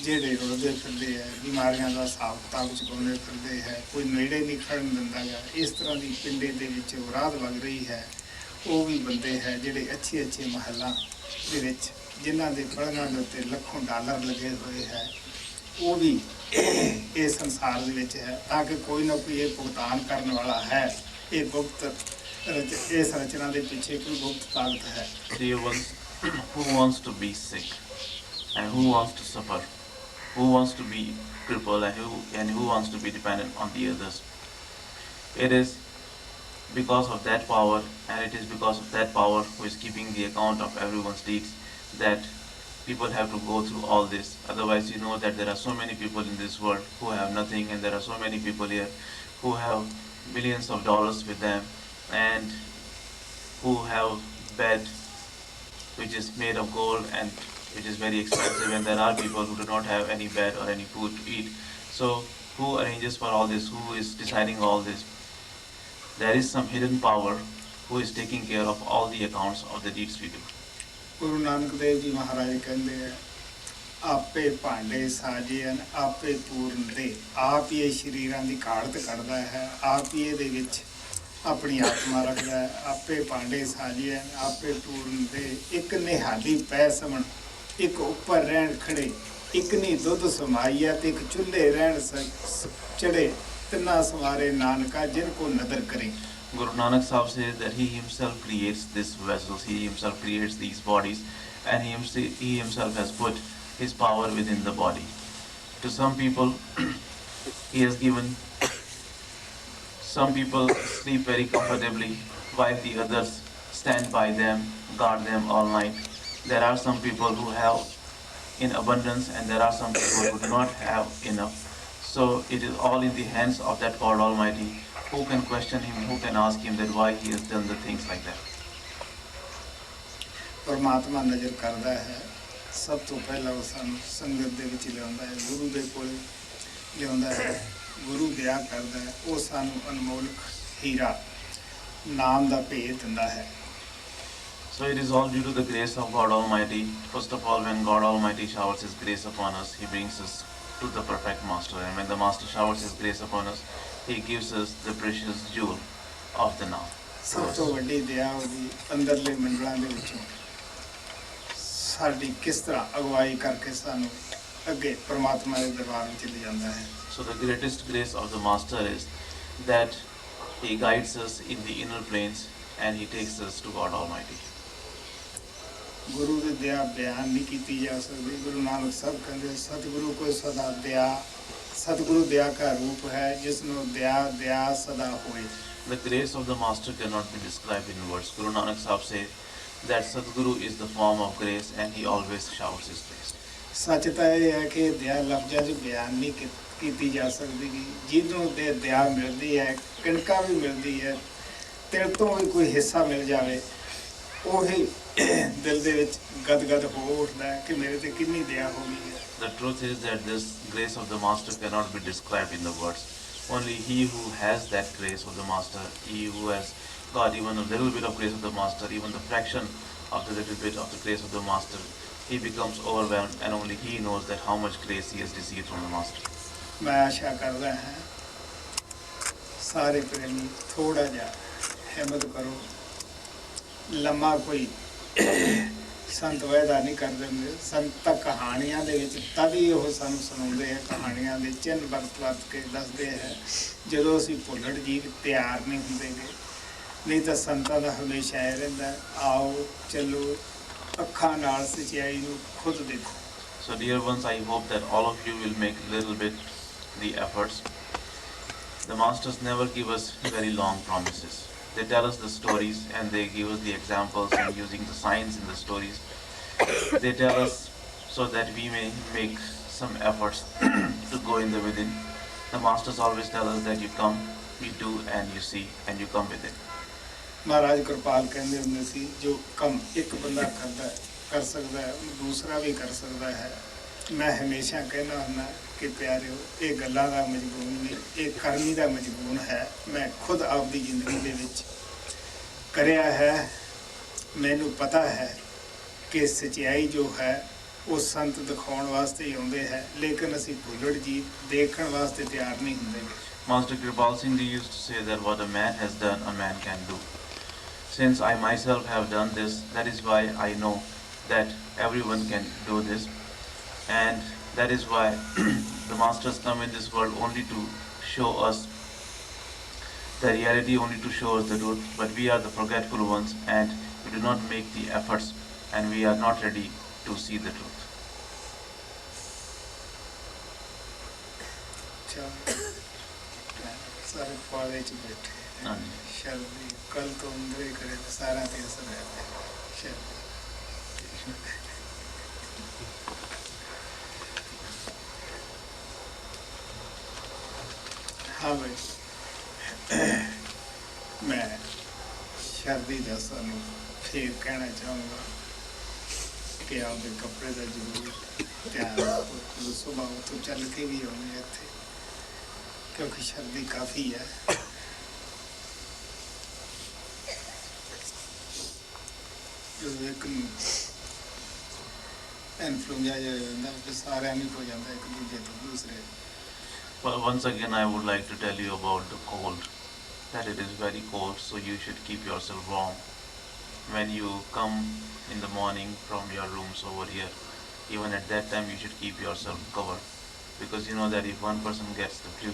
ਜਿਹੜੇ ਰੁਲਦੇ ਫਿਰਦੇ ਹੈ, ਬਿਮਾਰੀਆਂ ਦਾ ਹਿਸਾਬ ਕਿਤਾਬ ਚੁਕਾਉਂਦੇ ਫਿਰਦੇ ਹੈ, ਕੋਈ ਨੇੜੇ ਨਹੀਂ ਖੜਨ ਦਿੰਦਾ ਗਾ। ਇਸ ਤਰ੍ਹਾਂ ਦੀ ਪਿੰਡੇ ਦੇ ਵਿੱਚ ਔਰਾਦ ਵਗ ਰਹੀ ਹੈ। ਉਹ ਵੀ ਬੰਦੇ ਹੈ ਜਿਹੜੇ ਅੱਛੇ ਮਹੱਲਾਂ ਦੇ ਵਿੱਚ, ਜਿਨ੍ਹਾਂ ਦੇ ਪਲੰਘਾਂ ਦੇ ਉੱਤੇ ਲੱਖੋਂ ਡਾਲਰ ਲੱਗੇ ਹੋਏ ਹੈ, ਉਹ ਵੀ ਇਸ ਸੰਸਾਰ ਦੇ ਵਿੱਚ ਹੈ, ਤਾਂ ਕਿ ਕੋਈ ਨਾ ਕੋਈ ਇਹ ਭੁਗਤਾਨ ਕਰਨ ਵਾਲਾ ਹੈ। ਇਹ ਗੁਪਤ ਇਸ ਰਚਨਾ ਦੇ ਪਿੱਛੇ ਕੋਈ ਗੁਪਤ ਤਾਕਤ ਹੈ। Who wants to be sick, and who wants to suffer, who wants to be crippled, and who wants to be dependent on the others. It is because of that power, and it is because of that power who is keeping the account of everyone's deeds, that people have to go through all this. Otherwise, you know that there are so many people in this world who have nothing, and there are so many people here who have millions of dollars with them, and who have bed which is made of gold and which is very expensive, and there are people who do not have any bed or any food to eat. So who arranges for all this? Who is deciding all this? There is some hidden power who is taking care of all the accounts of the deeds we do. Guru Nanak Dev Ji Maharaj ਕਹਿੰਦੇ ਆ, ਆਪੇ ਭਾਂਡੇ ਸਾਜੇ ਹਨ, ਆਪੇ ਪੂਰਨ ਦੇ। ਆਪ ਹੀ ਇਹ ਸਰੀਰਾਂ ਦੀ ਘਾੜਤ ਕੱਢਦਾ ਹੈ, ਆਪ ਹੀ ਇਹਦੇ ਵਿੱਚ ਆਪਣੀ ਆਤਮਾ ਰੱਖਦਾ ਹੈ। ਆਪੇ ਭਾਂਡੇ ਸਾਜੇ ਹਨ, ਆਪੇ ਪੂਰਨ ਦੇ। ਇੱਕ ਨਿਹਾਲੀ ਪੈ ਸਮਣ, ਇੱਕ ਉੱਪਰ ਰਹਿਣ ਖੜੇ, ਇੱਕ ਨੀ ਦੁੱਧ ਸਮਾਈ ਹੈ, ਤੇ ਇੱਕ ਚੁੱਲ੍ਹੇ ਰਹਿਣ ਚੜੇ। ਤਿੰਨਾ ਸਵਾਰੇ ਨਾਨਕਾ ਜਿਨ ਕੋ ਨਦਰ ਕਰੇ। Guru Nanak Sahib says that he himself creates these vessels, he himself creates these bodies, and he himself has put his power within the body. To some people, he has given, some people sleep very comfortably, while the others stand by them, guard them all night. There are some people who have in abundance, and there are some people who do not have enough. So it is all in the hands of that God Almighty, who can question him, who can ask him that why he has done the things like that? ਪਰਮਾਤਮਾ ਨਜ਼ਰ ਕਰਦਾ ਹੈ, ਸਭ ਤੋਂ ਪਹਿਲਾਂ ਉਹ ਸਾਨੂੰ ਸੰਗਤ ਦੇ ਵਿੱਚ ਲਿਆਉਂਦਾ ਹੈ, ਗੁਰੂ ਦੇ ਕੋਲ ਲਿਆਉਂਦਾ ਹੈ, ਗੁਰੂ ਦਇਆ ਕਰਦਾ ਹੈ, ਉਹ ਸਾਨੂੰ ਅਨਮੋਲਕ ਹੀਰਾ ਨਾਮ ਦਾ ਭੇਦ ਦਿੰਦਾ ਹੈ। So it is all due to the grace of God Almighty. First of all, when God Almighty showers His grace upon us, He brings us to the perfect Master. And when the Master showers His grace upon us, He gives us the precious jewel of the Naam. ਸਭ ਤੋਂ ਵੱਡੀ ਦਇਆ ਉਹਦੀ ਅੰਦਰਲੇ ਮੰਡਲਾਂ ਦੇ ਵਿੱਚੋਂ ਸਾਡੀ ਕਿਸ ਤਰ੍ਹਾਂ ਅਗਵਾਈ ਕਰਕੇ ਸਾਨੂੰ ਅੱਗੇ ਪਰਮਾਤਮਾ ਦੇ ਦਰਬਾਰ ਵਿੱਚ ਲੈ ਜਾਂਦਾ ਹੈ। So the greatest grace of the Master is that He guides us in the inner planes and He takes us to God Almighty. ਗੁਰੂ ਦੀ ਦਇਆ ਬਿਆਨ ਨਹੀਂ ਕੀਤੀ ਜਾ ਸਕਦੀ। ਗੁਰੂ ਨਾਨਕ ਸਾਹਿਬ ਕਹਿੰਦੇ ਸਤਿਗੁਰੂ ਕੋ ਸਦਾ ਦਇਆ, ਸਤਿਗੁਰੂ ਦਇਆ ਦਾ ਰੂਪ ਹੈ ਜਿਸ ਨੂੰ ਦਇਆ ਸਦਾ ਹੋਏ। The grace of the Master cannot be described in words. Guru Nanak Sahib said that Sadguru is the form of grace and he always showers his grace. ਸੱਚ ਤਾਂ ਇਹ ਹੈ ਕਿ ਦਇਆ ਲਫ਼ਜ਼ਾਂ 'ਚ ਬਿਆਨ ਨਹੀਂ ਕੀਤੀ ਜਾ ਸਕਦੀ। ਜਿਹਨੂੰ ਤੇ ਦਇਆ ਮਿਲਦੀ ਹੈ, ਕਣਕਾਂ ਵੀ ਮਿਲਦੀ ਹੈ, ਤਿਲ ਤੋਂ ਵੀ ਕੋਈ ਹਿੱਸਾ ਮਿਲ ਜਾਵੇ, ਉਹੀ ਦਿਲ ਦੇ ਵਿੱਚ ਗਦਗਦ ਹੋ ਉੱਠਦਾ ਹੈ ਕਿ ਮੇਰੇ ਤੇ ਕਿੰਨੀ ਦਇਆ ਹੋ ਗਈ ਹੈ। The truth is that this grace of the Master cannot be described in the words. Only he who has that grace of the Master, he who has got even a little bit of grace of the Master, even the fraction of the little bit of the grace of the Master, he becomes overwhelmed and only he knows that how much grace he has received from the Master. ਮੈਂ ਆਸ਼ਾ ਕਰਦਾ ਹਾਂ ਸਾਰੇ ਪ੍ਰੇਮੀ ਥੋੜਾ ਜਿਹਾ ਹਿੰਮਤ ਕਰੋ। ਲੰਮਾ ਕੋਈ ਸੰਤ ਵਾਅਦਾ ਨਹੀਂ ਕਰ ਦਿੰਦੇ। ਸੰਤ ਤਾਂ ਕਹਾਣੀਆਂ ਦੇ ਵਿੱਚ ਤਦ ਹੀ ਉਹ ਸਾਨੂੰ ਸੁਣਾਉਂਦੇ ਆ, ਕਹਾਣੀਆਂ ਦੇ ਚਿੰਨ੍ਹ ਵਰਤ ਕੇ ਦੱਸਦੇ ਹੈ ਜਦੋਂ ਅਸੀਂ ਭੁੱਲਣ ਜੀਵ ਤਿਆਰ ਨਹੀਂ ਹੁੰਦੇ ਗੇ। ਨਹੀਂ ਤਾਂ ਸੰਤਾਂ ਦਾ ਹਮੇਸ਼ਾ ਇਹ ਰਹਿੰਦਾ ਆਓ ਚੱਲੋ ਅੱਖਾਂ ਨਾਲ ਸੱਚਾਈ ਨੂੰ ਖੁਦ ਦੇਖੋ। So dear ones, I hope that all of you will make little bit the efforts. The Masters never give us very long promises. They tell us the stories and they give us the examples and using the signs in the stories. They tell us so that we may make some efforts to go in the within. The Masters always tell us that you come, you do and you see and you come within. ਮਹਾਰਾਜ ਕਿਰਪਾਲ ਕਹਿੰਦੇ ਹੁੰਦੇ ਸੀ ਜੋ ਕੰਮ ਇੱਕ ਬੰਦਾ ਕਰ ਸਕਦਾ ਹੈ ਦੂਸਰਾ ਵੀ ਕਰ ਸਕਦਾ ਹੈ। ਮੈਂ ਹਮੇਸ਼ਾ ਕਹਿੰਦਾ ਹੁੰਦਾ ਕਿ ਪਿਆਰਿਓ ਇਹ ਗੱਲਾਂ ਦਾ ਮਜਬੂਨ ਨਹੀਂ, ਇਹ ਕਰਨੀ ਦਾ ਮਜਬੂਨ ਹੈ। ਮੈਂ ਖੁਦ ਆਪਦੀ ਜ਼ਿੰਦਗੀ ਦੇ ਵਿੱਚ ਕਰਿਆ ਹੈ। ਮੈਨੂੰ ਪਤਾ ਹੈ ਕਿ ਸੱਚਾਈ ਜੋ ਹੈ ਉਹ ਸੰਤ ਦਿਖਾਉਣ ਵਾਸਤੇ ਹੀ ਆਉਂਦੇ ਹੈ, ਲੇਕਿਨ ਅਸੀਂ ਭੁੱਲੜ ਜੀ ਦੇਖਣ ਵਾਸਤੇ ਤਿਆਰ ਨਹੀਂ ਹੁੰਦੇ। Master Kripal Singh Ji used to say that what a man has done, a man can do. Since I myself have done this, that is why I know that everyone can do this, and that is why the Masters come in this world only to show us the reality, only to show us the truth, but we are the forgetful ones and we do not make the efforts and we are not ready to see the truth. ਸਾਰੇ ਪਾਲੇ 'ਚ ਬੈਠੇ ਸ਼ਰਦੀ ਕੱਲ ਤੋਂ ਅੰਦਰ ਹੀ ਕਰੇ ਤਾਂ ਸਾਰਾ ਤੇ ਅਸਰ ਹੈ ਸ਼ਰਦੀ। ਹਾਂ ਬਈ ਮੈਂ ਸ਼ਰਦੀ ਦਾ ਸਾਨੂੰ ਫੇਰ ਕਹਿਣਾ ਚਾਹੂੰਗਾ ਕਿ ਆਪਦੇ ਕੱਪੜੇ ਦਾ ਜ਼ਰੂਰ ਧਿਆਨ ਰੱਖੋ। ਸੁਬਾਹ ਤੋਂ ਚੱਲ ਕੇ ਵੀ ਆਉਂਦੇ ਇੱਥੇ ਕਿਉਂਕਿ ਸ਼ਰਦੀ ਕਾਫੀ ਹੈ। ਜਦੋਂ ਇੱਕ ਇਨਫਲੂਐਂਜ਼ਾ ਜਿਹਾ ਹੋ ਜਾਂਦਾ ਫਿਰ ਸਾਰਿਆਂ ਨੂੰ ਹੋ ਜਾਂਦਾ ਇੱਕ ਦੂਜੇ ਤੋਂ ਦੂਸਰੇ। Well, once again I would like to tell you about the cold, that it is very cold, so you should keep yourself warm. When you come in the morning from your rooms over here, even at that time you should keep yourself covered, because you know that if one person gets the flu,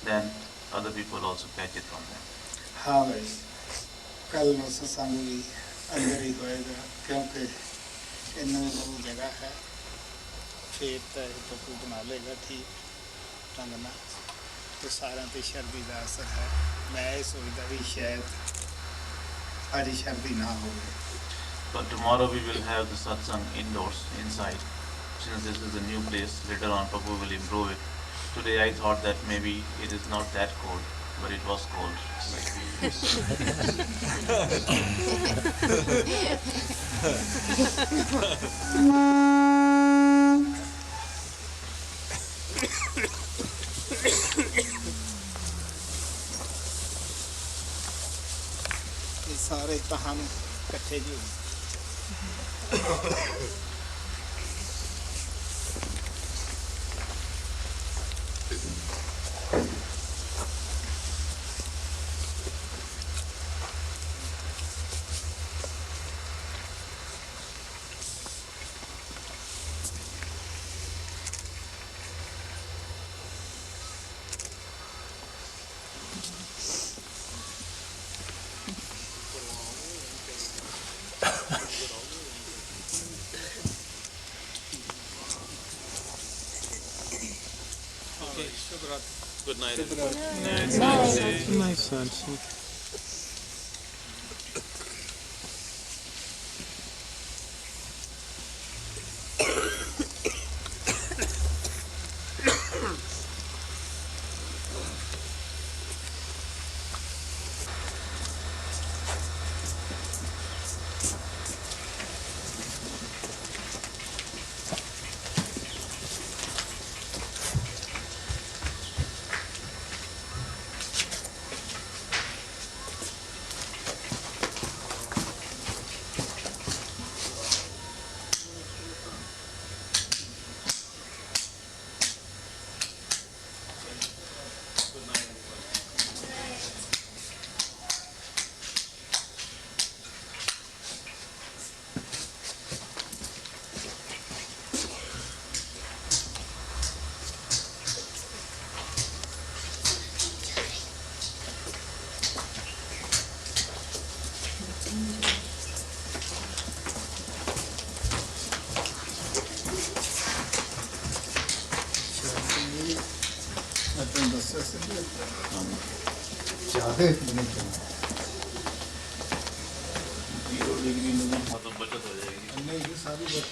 then other people also catch it from them. हाँ भाई, कल ਨੂੰ ਸਤਸੰਗ ਵੀ ਅੰਦਰ ਹੀ ਹੋਏਗਾ ਕਿਉਂਕਿ ਇਹਨਾਂ ਦੀ ਬਹੁਤ ਜਗ੍ਹਾ ਹੈ। ਫੇਰ ਤਾਂ ਇਹ ਪੱਪੂ ਬਣਾ ਲੇਗਾ ਠੀਕ ਢੰਗ ਨਾਲ ਤੇ ਸਾਰਿਆਂ ਤੇ ਸ਼ਰਦੀ ਦਾ ਅਸਰ ਹੈ। ਮੈਂ ਇਹ ਸੋਚਦਾ ਵੀ ਸ਼ਾਇਦ ਅੱਜ ਸ਼ਰਦੀ ਨਾ ਹੋਵੇ। But tomorrow we will have the satsang indoors, inside. Since this is a new place, later on Prabhu will improve it. Today I thought that maybe it is not that cold, but it was cold. ये सारे कहानी इकट्ठे जी Good night. Nice sunset. तो बचत हो जाएगी। नहीं ये सारी बात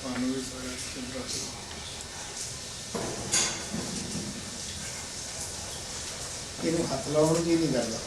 पानी भी सारा ਇਹਨੂੰ ਹੱਥ ਲਾਉਣ ਦੀ ਨਹੀਂ ਕਰਦਾ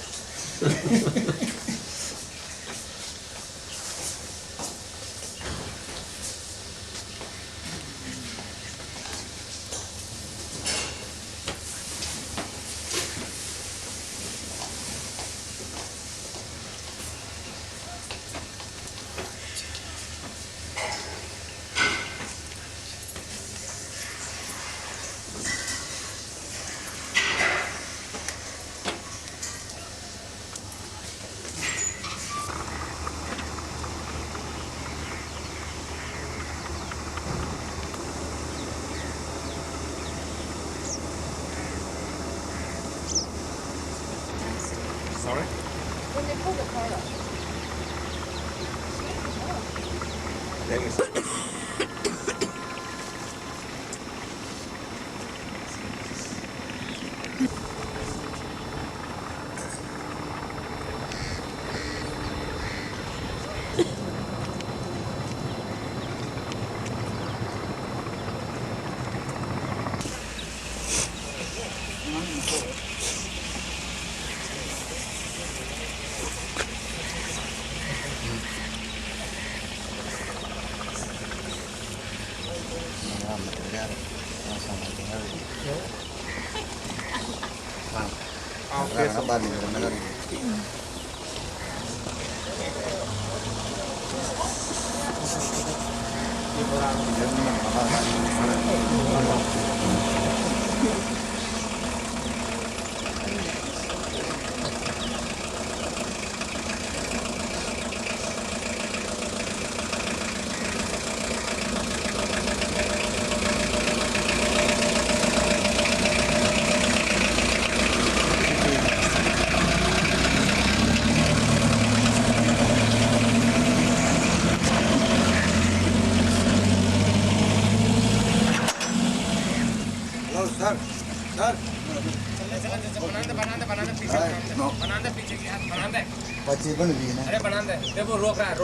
Sorry? When they pull the car up. बच्चे बन गए ना। अरे बना दे, देखो रोक रहा है।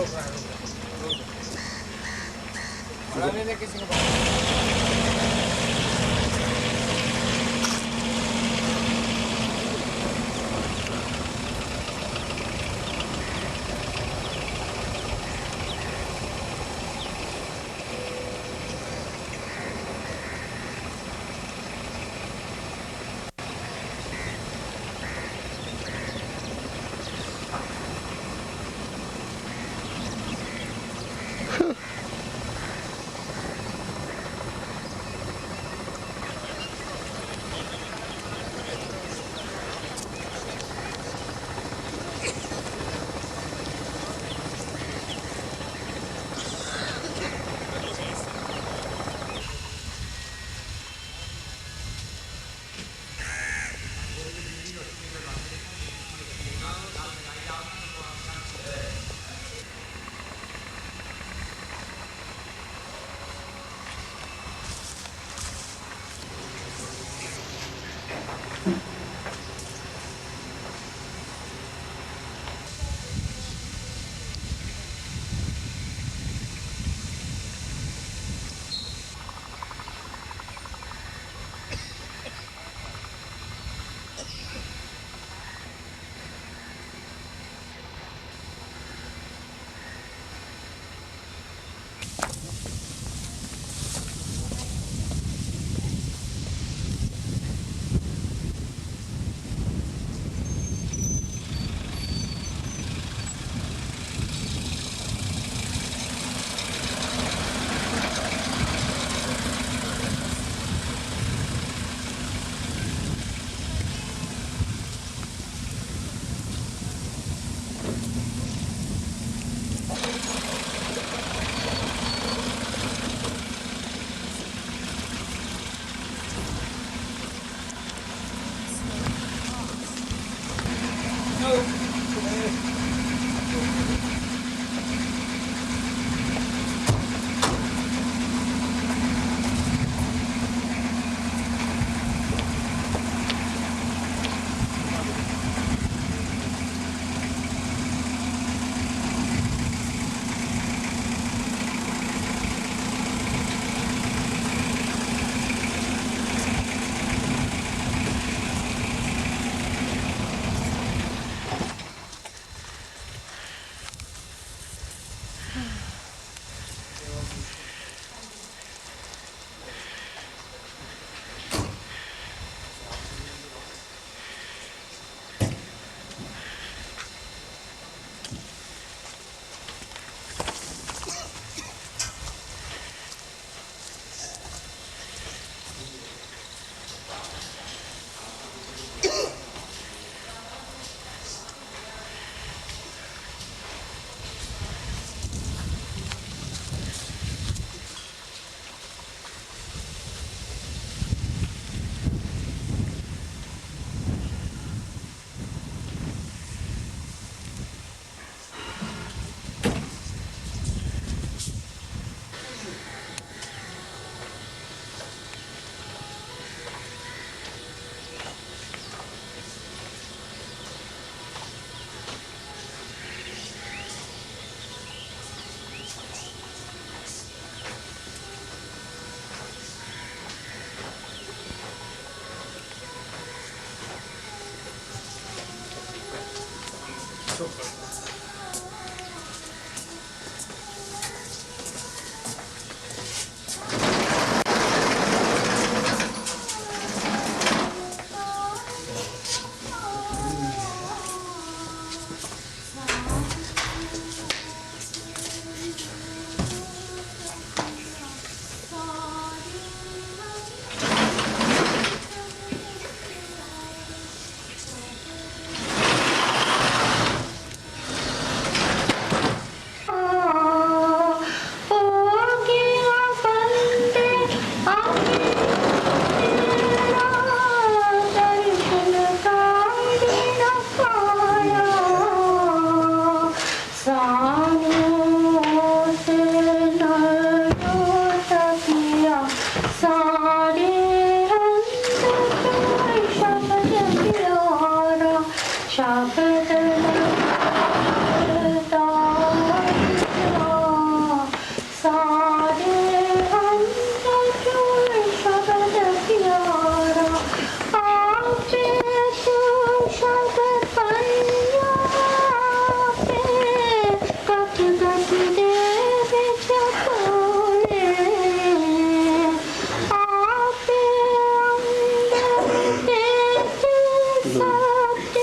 सत्य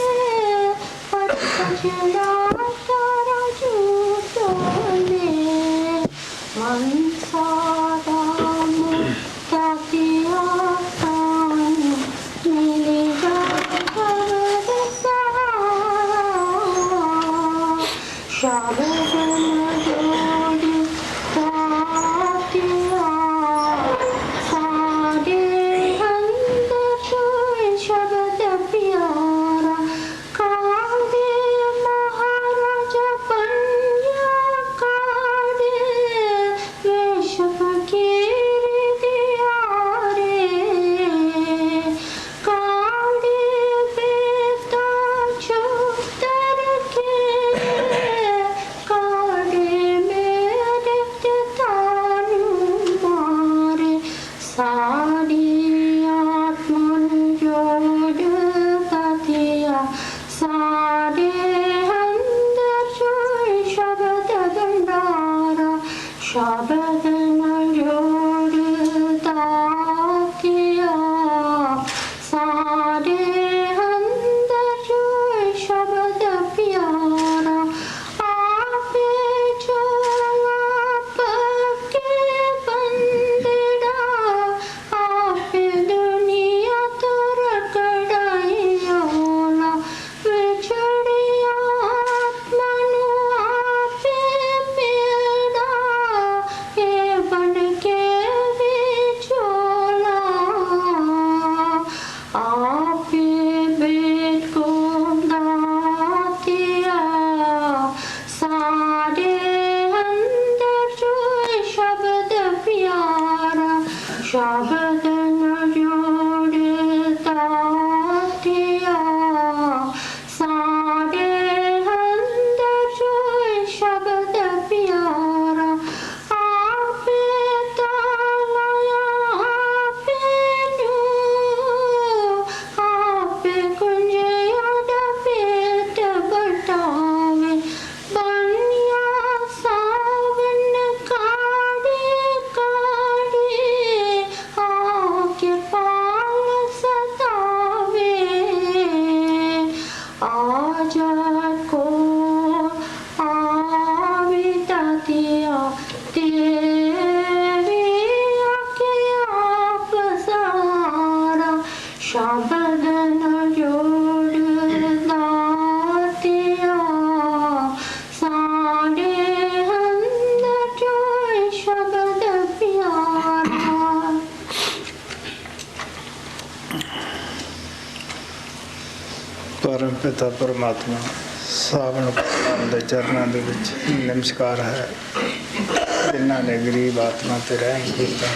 पर सजना तारा झूठो ने मन सादाम तातिया तानु मिले जा शब्द सा शब्द मधुर तातिया सारे अंदर जो शब्द प्यारा कादे महाराजा पंजा कादे वेश फकीर दिया रे कादे बेटा छुतर के कादे मेरे तानु मारे सारी आत्मन जोड़ तातिया सारे अंदर जो शब्द भंडारा शब्द न जोड़ तातिया सारे अंदर जो शब्द प्यारा आपे जो आपके बंदड़ा आपे दुनिया तुर कड़ाइयोला विछड़िया आत्मनु आपे पेड़ा ये बन के विछोला आपे बेट को दातिया सारे अंदर जो शब्द प्यारा शब्द न जोड़ता दिया सारे अंदर जो शब्द प्यारा आपे तालाया आपे नू आपे कुंजिया पेट बटावे बनिया सावन काड़े काड़े आके पाल सतावे आजाद को आविता दिया तेरी आके आप सारा शब्द न जोड़ दातिया सारे अंदर जो शब्द प्यारा परम पिता परमात्मा ਸਾਵਣ ਭਗਵਾਨ ਦੇ ਚਰਨਾਂ ਦੇ ਵਿੱਚ ਨਮਸਕਾਰ ਹੈ ਜਿਨ੍ਹਾਂ ਨੇ ਗਰੀਬ ਆਤਮਾ ਤੇ ਰਹਿਮ ਕੀਤਾ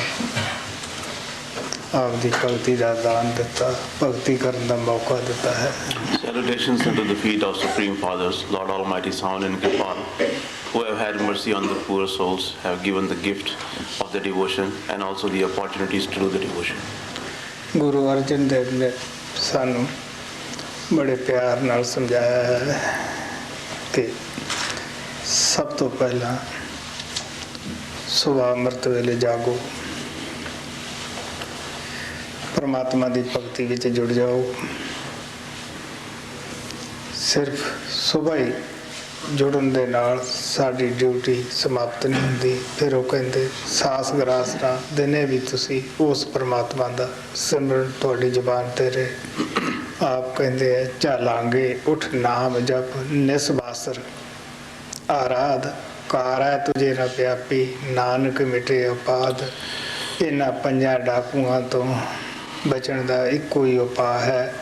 ਆਪ ਦੀ ਭਗਤੀ ਦਾ ਦਾਨ ਦਿੱਤਾ ਭਗਤੀ ਕਰਨ ਦਾ ਮੌਕਾ ਦਿੱਤਾ ਹੈ Salutations unto the feet of Supreme Fathers, Lord Almighty Sound and Kripal, who have had mercy on the poor souls, have given the gift of the devotion and also the opportunities to do the devotion. Guru Arjan Dev ਨੇ ਸਾਨੂੰ ਬੜੇ ਪਿਆਰ ਨਾਲ ਸਮਝਾਇਆ ਹੈ ਕਿ ਸਭ ਤੋਂ ਪਹਿਲਾਂ ਸੁਬਾਹ ਅੰਮ੍ਰਿਤ ਵੇਲੇ ਜਾਗੋ ਪਰਮਾਤਮਾ ਦੀ ਭਗਤੀ ਵਿੱਚ ਜੁੜ ਜਾਓ ਸਿਰਫ ਸੁਬਾਹ ਹੀ ਜੁੜਨ ਦੇ ਨਾਲ ਸਾਡੀ ਡਿਊਟੀ ਸਮਾਪਤ ਨਹੀਂ ਹੁੰਦੀ ਫਿਰ ਉਹ ਕਹਿੰਦੇ ਸਾਸ ਗਰਾਸ ਨਾਲ ਦਿਨੇ ਵੀ ਤੁਸੀਂ ਉਸ ਪਰਮਾਤਮਾ ਦਾ ਸਿਮਰਨ ਤੁਹਾਡੀ ਜ਼ੁਬਾਨ ਤੇ ਰਹੇ ਆਪ ਕਹਿੰਦੇ ਹੈ ਚਾਲਾਂਗੇ ਉਠ ਨਾਮ ਜਪ ਨਿਸਬਾਸਰ ਆਰਾਧ ਕਾਰੈ ਤੁਝੇ ਨ ਪਿਆਪੀ ਨਾਨਕ ਮਿਟੇ ਉਪਾਦ ਇਹਨਾਂ ਪੰਜਾਂ ਡਾਕੂਆਂ ਤੋਂ ਬਚਣ ਦਾ ਇੱਕੋ ਹੀ ਉਪਾਅ ਹੈ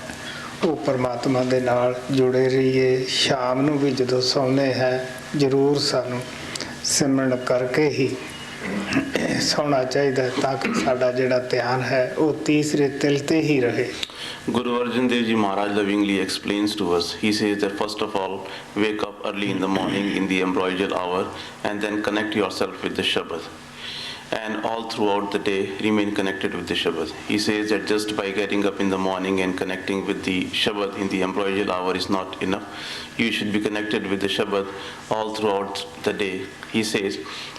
ਉਹ ਪਰਮਾਤਮਾ ਦੇ ਨਾਲ ਜੁੜੇ ਰਹੀਏ ਸ਼ਾਮ ਨੂੰ ਵੀ ਜਦੋਂ ਸੌਂਦੇ ਹੈ ਜ਼ਰੂਰ ਸਾਨੂੰ ਸਿਮਰਨ ਕਰਕੇ ਹੀ ਸੌਣਾ ਚਾਹੀਦਾ ਤਾਂ ਕਿ ਸਾਡਾ ਜਿਹੜਾ ਧਿਆਨ ਹੈ ਉਹ ਤੀਸਰੇ ਤਿਲ ਤੇ ਹੀ ਰਹੇ Guru Arjan Dev Ji Maharaj lovingly explains to us. He says that first of all, wake up early in the morning in the embroidal hour and then connect yourself with the Shabad. And all throughout the day, remain connected with the Shabad. He says that just by getting up in the morning and connecting with the Shabad in the embroidal hour is not enough. You should be connected with the Shabad all throughout the day. He says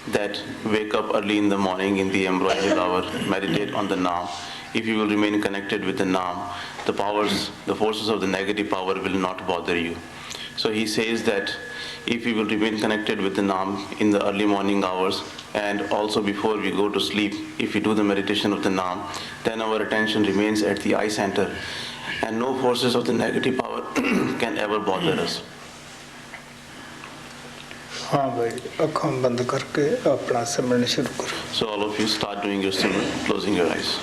that wake up early in the morning in the embroidal hour, meditate on the Naam. if you will remain connected with the Naam, the forces of the negative power will not bother you. So he says that if we will remain connected with the Naam in the early morning hours and also before we go to sleep, if we do the meditation of the Naam, then our attention remains at the eye center and no forces of the negative power can ever bother us. हाँ भाई अखों बंद करके अपना सिमरन शुरू करो. So all of you start doing your simran, closing your eyes.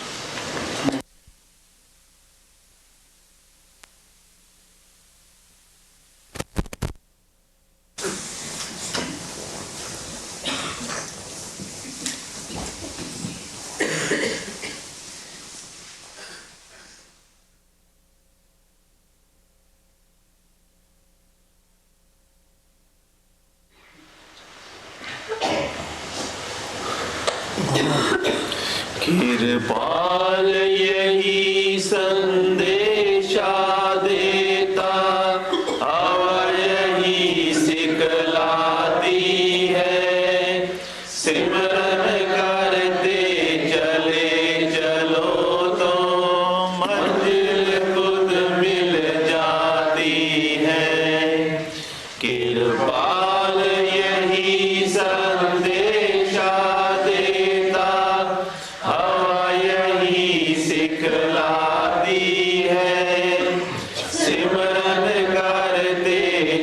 कृपाल यही संदेशा देता और यही सिखलाती है सिमरन करते चले चलो तो मंजिल खुद मिल जाती है कृपाल यही संदेशा देता हवा यही सिखलाती है सिमरन करते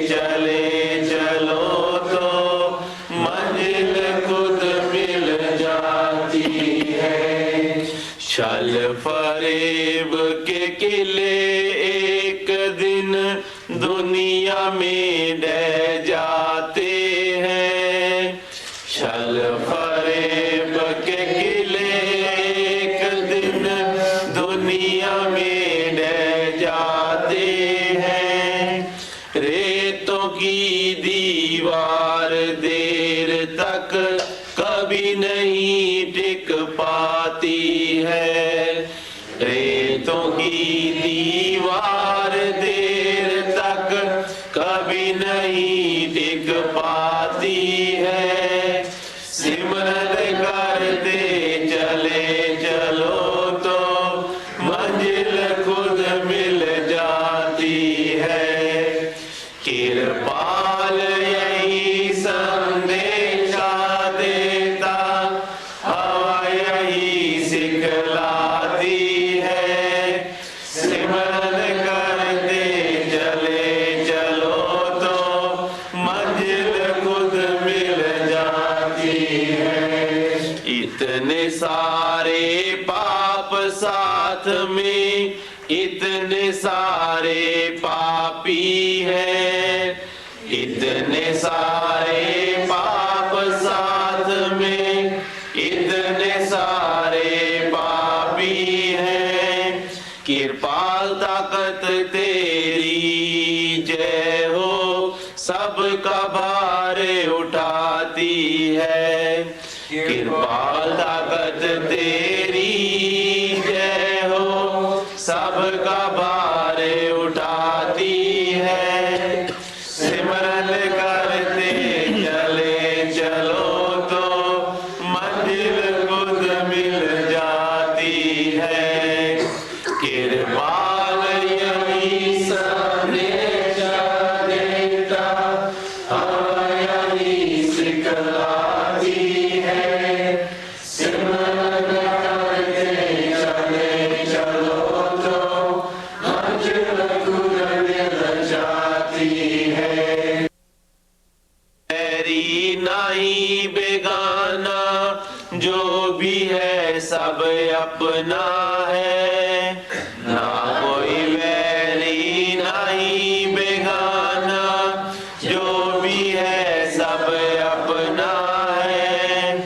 चले चलो तो मंजिल खुद मिल जाती है छल फरेब के किले एक दिन दुनिया में ढह जाते हैं छल फरेब के किले एक दिन दुनिया में ढह जाते हैं रेतों की दीवार देर तक कभी नहीं टिक पाती है रेतों की दीवार देर तक कभी नहीं टिक पाती है सिमरन करते चले चलो तो मंजिल खुद मिल जाती है कृपाल यही संदेशा देता हवा यही सिखलाती है सिमरन करते चले चलो तो मंजिल खुद मिल जाती है इतने सारे पाप साथ में इतने सारे पापी हैं इतने सारे पाप साथ में इतने सारे पापी हैं कृपाल ताकत तेरी जय हो सबका भार उठाती है कृपाल ताकत तेरी जय हो सबका भार उठाती है सिमरन करते चले चलो तो मंजिल खुद मिल जाती है कृपाल यही संदेशा देता हवा यही सिखलाती है सिमरन करते चले चलो तो मंजिल खुद मिल जाती है तेरी नहीं बेगाना जो भी है सब अपना है ना कोई वैरी नहीं बेगाना जो भी है सब अपना है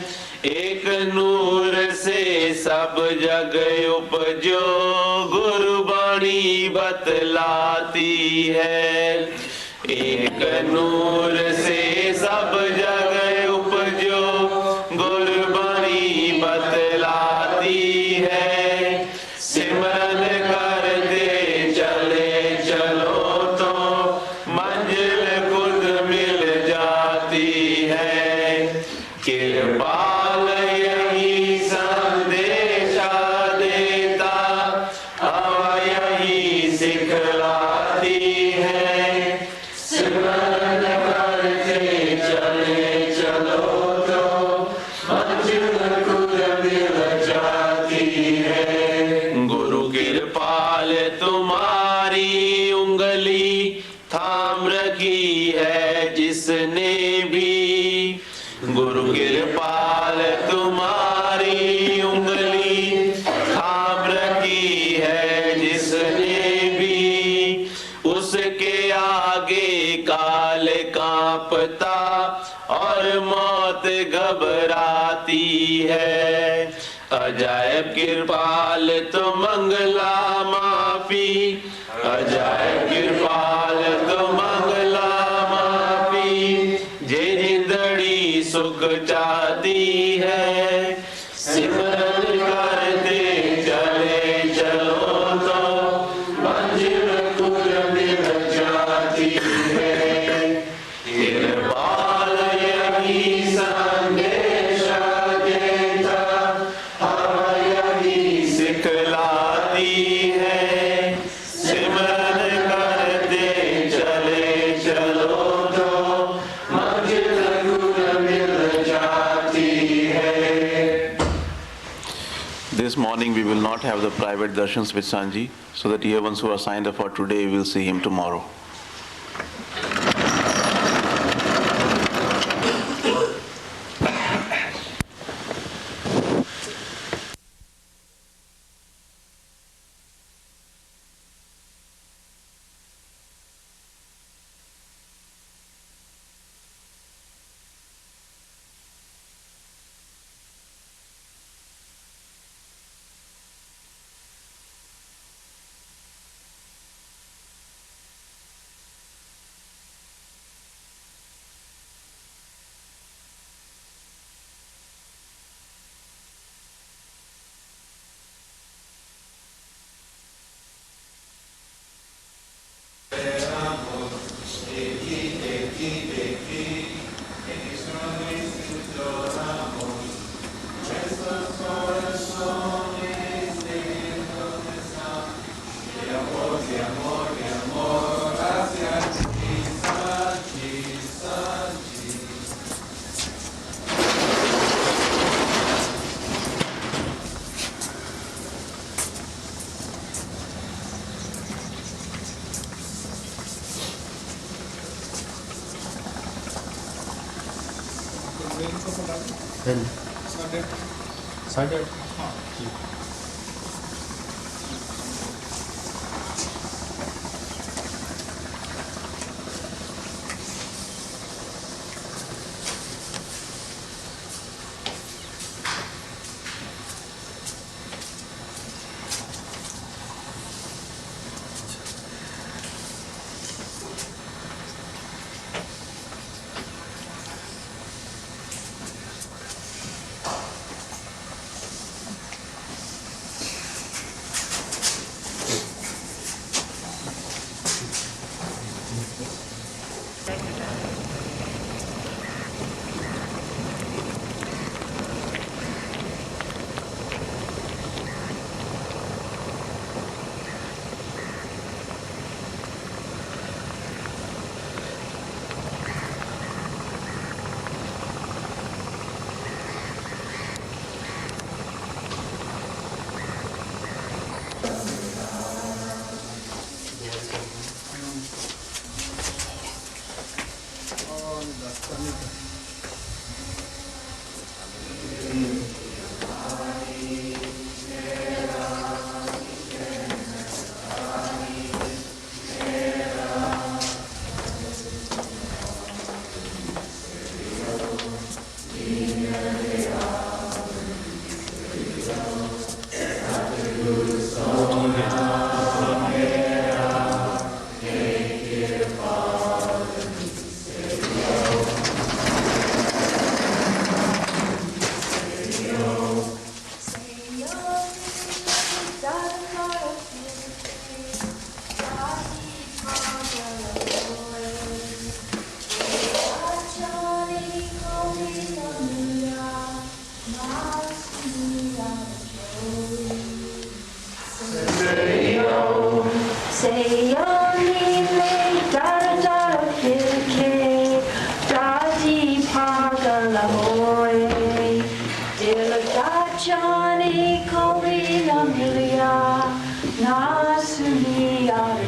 एक नूर से सब जग उपजो गुरबाणी बतलाती है एक नूर से सब जग उपजो गुरबाणी बतलाती है सिमरन करते चले चलो तो मंजिल खुद मिल जाती है कृपाल यही संदेशा देता तुम्हारी उंगली थाम रखी है जिसने भी, गुरु कृपाल तुम्हारी उंगली थाम रखी है जिसने भी, उसके आगे काल कांपता और मौत घबराती है। अजायब कृपाल तो मंगला माफी, अजायब कृपाल तो मंगला माफी, जे जिंदड़ी सुख चाहती है, सिमरन करते चले चलो तो मंजिल तुर मिल जाती है। कृपाल यही संदेश देता, हवा यही सिखलाती है, सिमरन करते चले चलो तो मंजिल तुर मिल जाती है। This morning we will not have the private darshans with Sanji, so that dear ones who are signed up for today will see him tomorrow.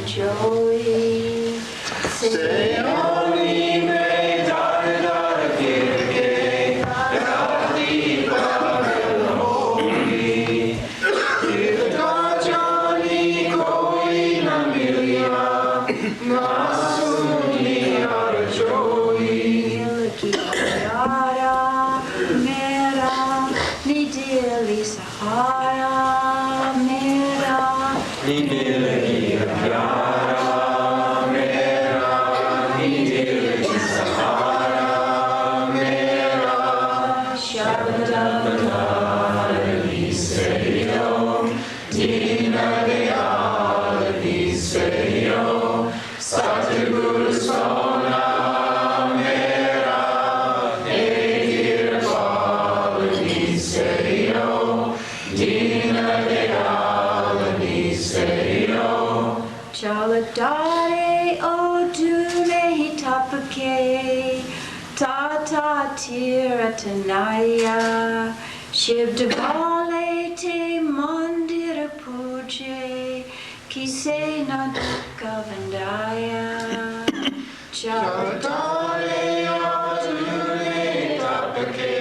joy. Say only may dar dar kirke rati pagal hogi. Kirta jani koi na miliya na suni aur joy. Dil ki pyara mera ni dil sahara mera ni dil ki pyara mera ni dil ki sahara mera shabdam dharani sayo dina dayalani sayo Satguru sona mera ekir palani sayo dina dayalani sayo Chaladare o dune tapake tata tiratanaya Shivdavale te mandir puje kise na dukha vandaya Chaladare o dune tapake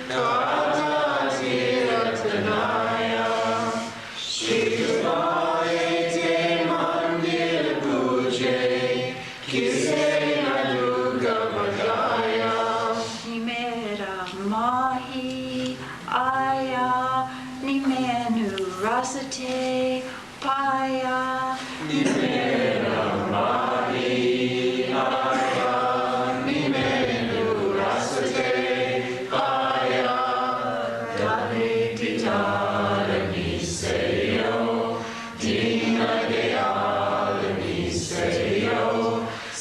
tata tiratanaya Shivdavale te mandir puje kise na dukha vandaya Ni mera mahi aya ni menu rasate paya ni mera mahi aya ni menu rasate paya dare titarani sayo dina dayalani sayo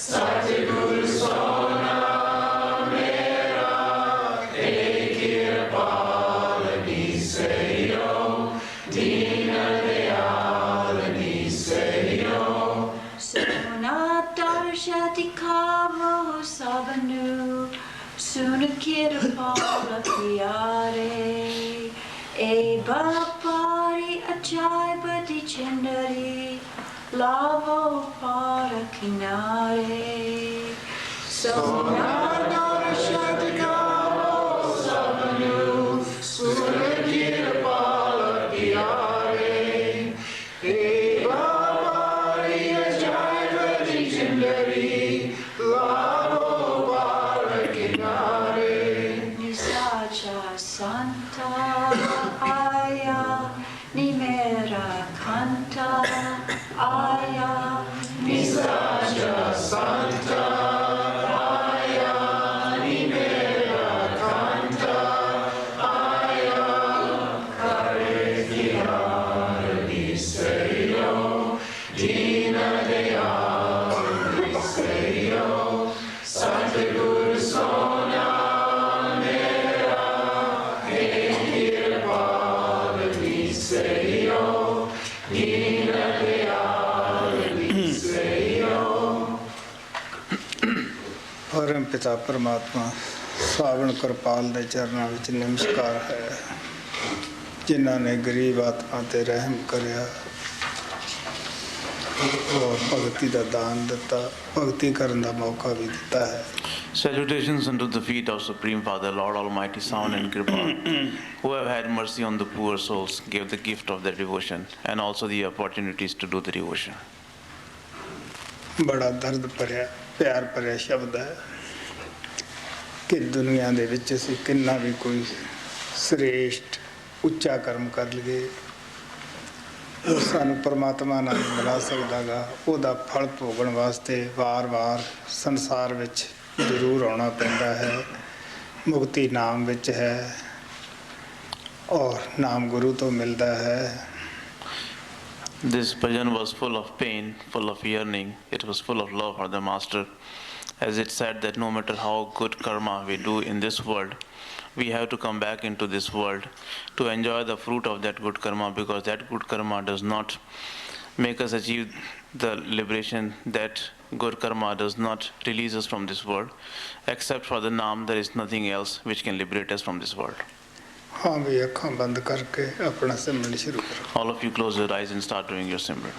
Satguru sona mera ekir palani sayo dina dayalani sayo Sona darshati kamo sabanu sunakira pala piyare e bapari ajaibati chendari lavo para kinare Sona darshati kamo sabanu sunakira pala piyare e bapari ajaibati chendari lavo para kinare Nisacha santa aya ni mera kanta aya Nisacha santa aya ni mera kanta aya kare kirani sayo dina dayalani sayo Satguru sona mera ekir palani sayo dina dayalani sayo ਪਰਮ ਪਿਤਾ ਪਰਮਾਤਮਾ ਸਾਵਣ ਕਿਰਪਾਲ ਦੇ ਚਰਨਾਂ ਵਿੱਚ ਨਮਸਕਾਰ ਹੈ ਜਿਨ੍ਹਾਂ ਨੇ ਗਰੀਬ ਆਤਮਾ ਤੇ ਰਹਿਮ ਕਰਿਆ ਔਰ ਭਗਤੀ ਦਾ ਦਾਨ ਦਿੱਤਾ ਭਗਤੀ ਕਰਨ ਦਾ ਮੌਕਾ ਵੀ ਦਿੱਤਾ ਹੈ Salutations unto the feet of Supreme Father, Lord Almighty, Sound and Kripa, who have had mercy on the poor souls, gave the gift of their devotion, and also the opportunities to do the devotion. ਬੜਾ ਦਰਦ ਭਰਿਆ ਪਿਆਰ ਭਰਿਆ ਸ਼ਬਦ ਹੈ ਕਿ ਦੁਨੀਆ ਦੇ ਵਿੱਚ ਅਸੀਂ ਕਿੰਨਾ ਵੀ ਕੋਈ ਸ੍ਰੇਸ਼ਟ ਉੱਚਾ ਕਰਮ ਕਰ ਲਈਏ ਉਹ ਸਾਨੂੰ ਪਰਮਾਤਮਾ ਨਾਲ ਮਿਲਾ ਸਕਦਾ ਗਾ ਉਹਦਾ ਫਲ ਭੋਗਣ ਵਾਸਤੇ ਵਾਰ-ਵਾਰ ਸੰਸਾਰ ਵਿੱਚ ਜ਼ਰੂਰ ਆਉਣਾ ਪੈਂਦਾ ਹੈ ਮੁਕਤੀ ਨਾਮ ਵਿੱਚ ਹੈ ਔਰ ਨਾਮ ਗੁਰੂ ਤੋਂ ਮਿਲਦਾ ਹੈ This bhajan was full of pain, full of yearning. It was full of love for the Master. As it said that no matter how good karma we do in this world, we have to come back into this world to enjoy the fruit of that good karma, because that good karma does not make us achieve the liberation. That good karma does not release us from this world. Except for the Naam, there is nothing else which can liberate us from this world. ਹਾਂ ਵੀ ਅੱਖਾਂ ਬੰਦ ਕਰਕੇ ਆਪਣਾ ਸਿਮਰਨ ਸ਼ੁਰੂ ਕਰੋ All of you close your eyes and start doing your Simran.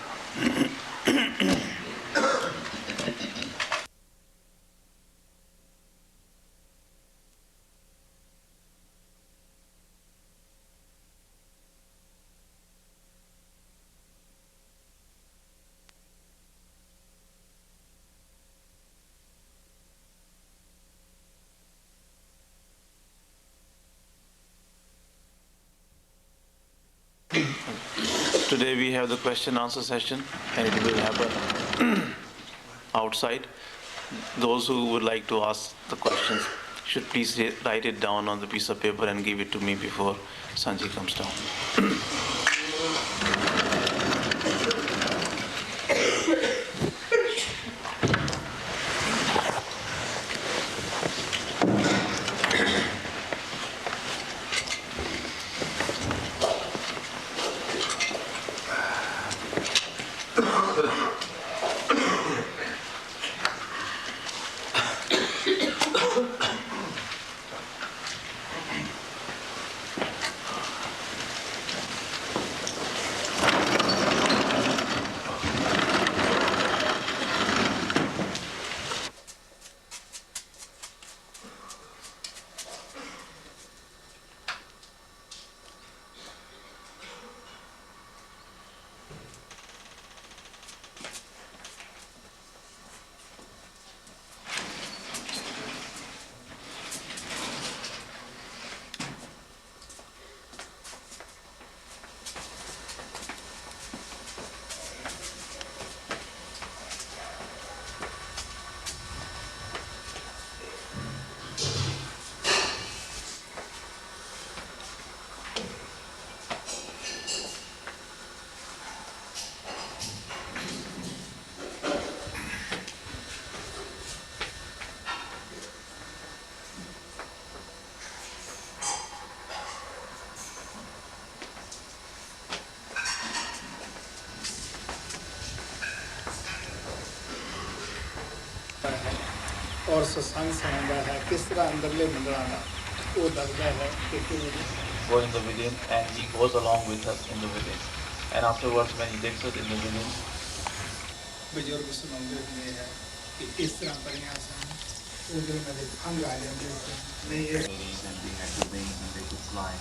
today we have the question answer session, and it will happen outside. Those who would like to ask the questions should please write it down on the piece of paper and give it to me before Sanjay comes down. ਔਰ ਸਤਸੰਗ ਸੁਣਾਉਂਦਾ ਹੈ ਕਿਸ ਤਰ੍ਹਾਂ ਅੰਦਰਲੇ ਮੰਡਲਾਂ ਦਾ ਉਹ ਦੱਸਦਾ ਹੈ ਕਿ ਕਿਵੇਂ Go in the within, and he goes along with us in the within. And afterwards, when he takes us in the within, ਬਜ਼ੁਰਗ ਸੁਣਾਉਂਦੇ ਹੁੰਦੇ ਹੈ ਕਿ ਇਸ ਤਰ੍ਹਾਂ ਪੜੀਆਂ ਸਨ ਉਹਦੇ ਨਾਲ ਖੰਗ ਆ ਜਾਂਦੇ ਸੀ ਨਹੀਂ ਇਹ fairies and they had the wings and they could fly.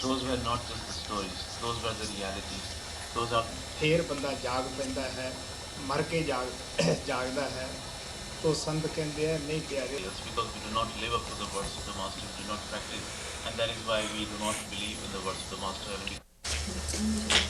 Those were not just the stories; those were the realities. Those are ਫੇਰ ਬੰਦਾ ਜਾਗ ਪੈਂਦਾ ਹੈ ਮਰ ਕੇ ਜਾਗਦਾ ਹੈ तो संत कहते हैं नहीं प्यारे reals because we do not live up to the words of the Master, we do not practice, and that is why we do not believe in the words of the Master.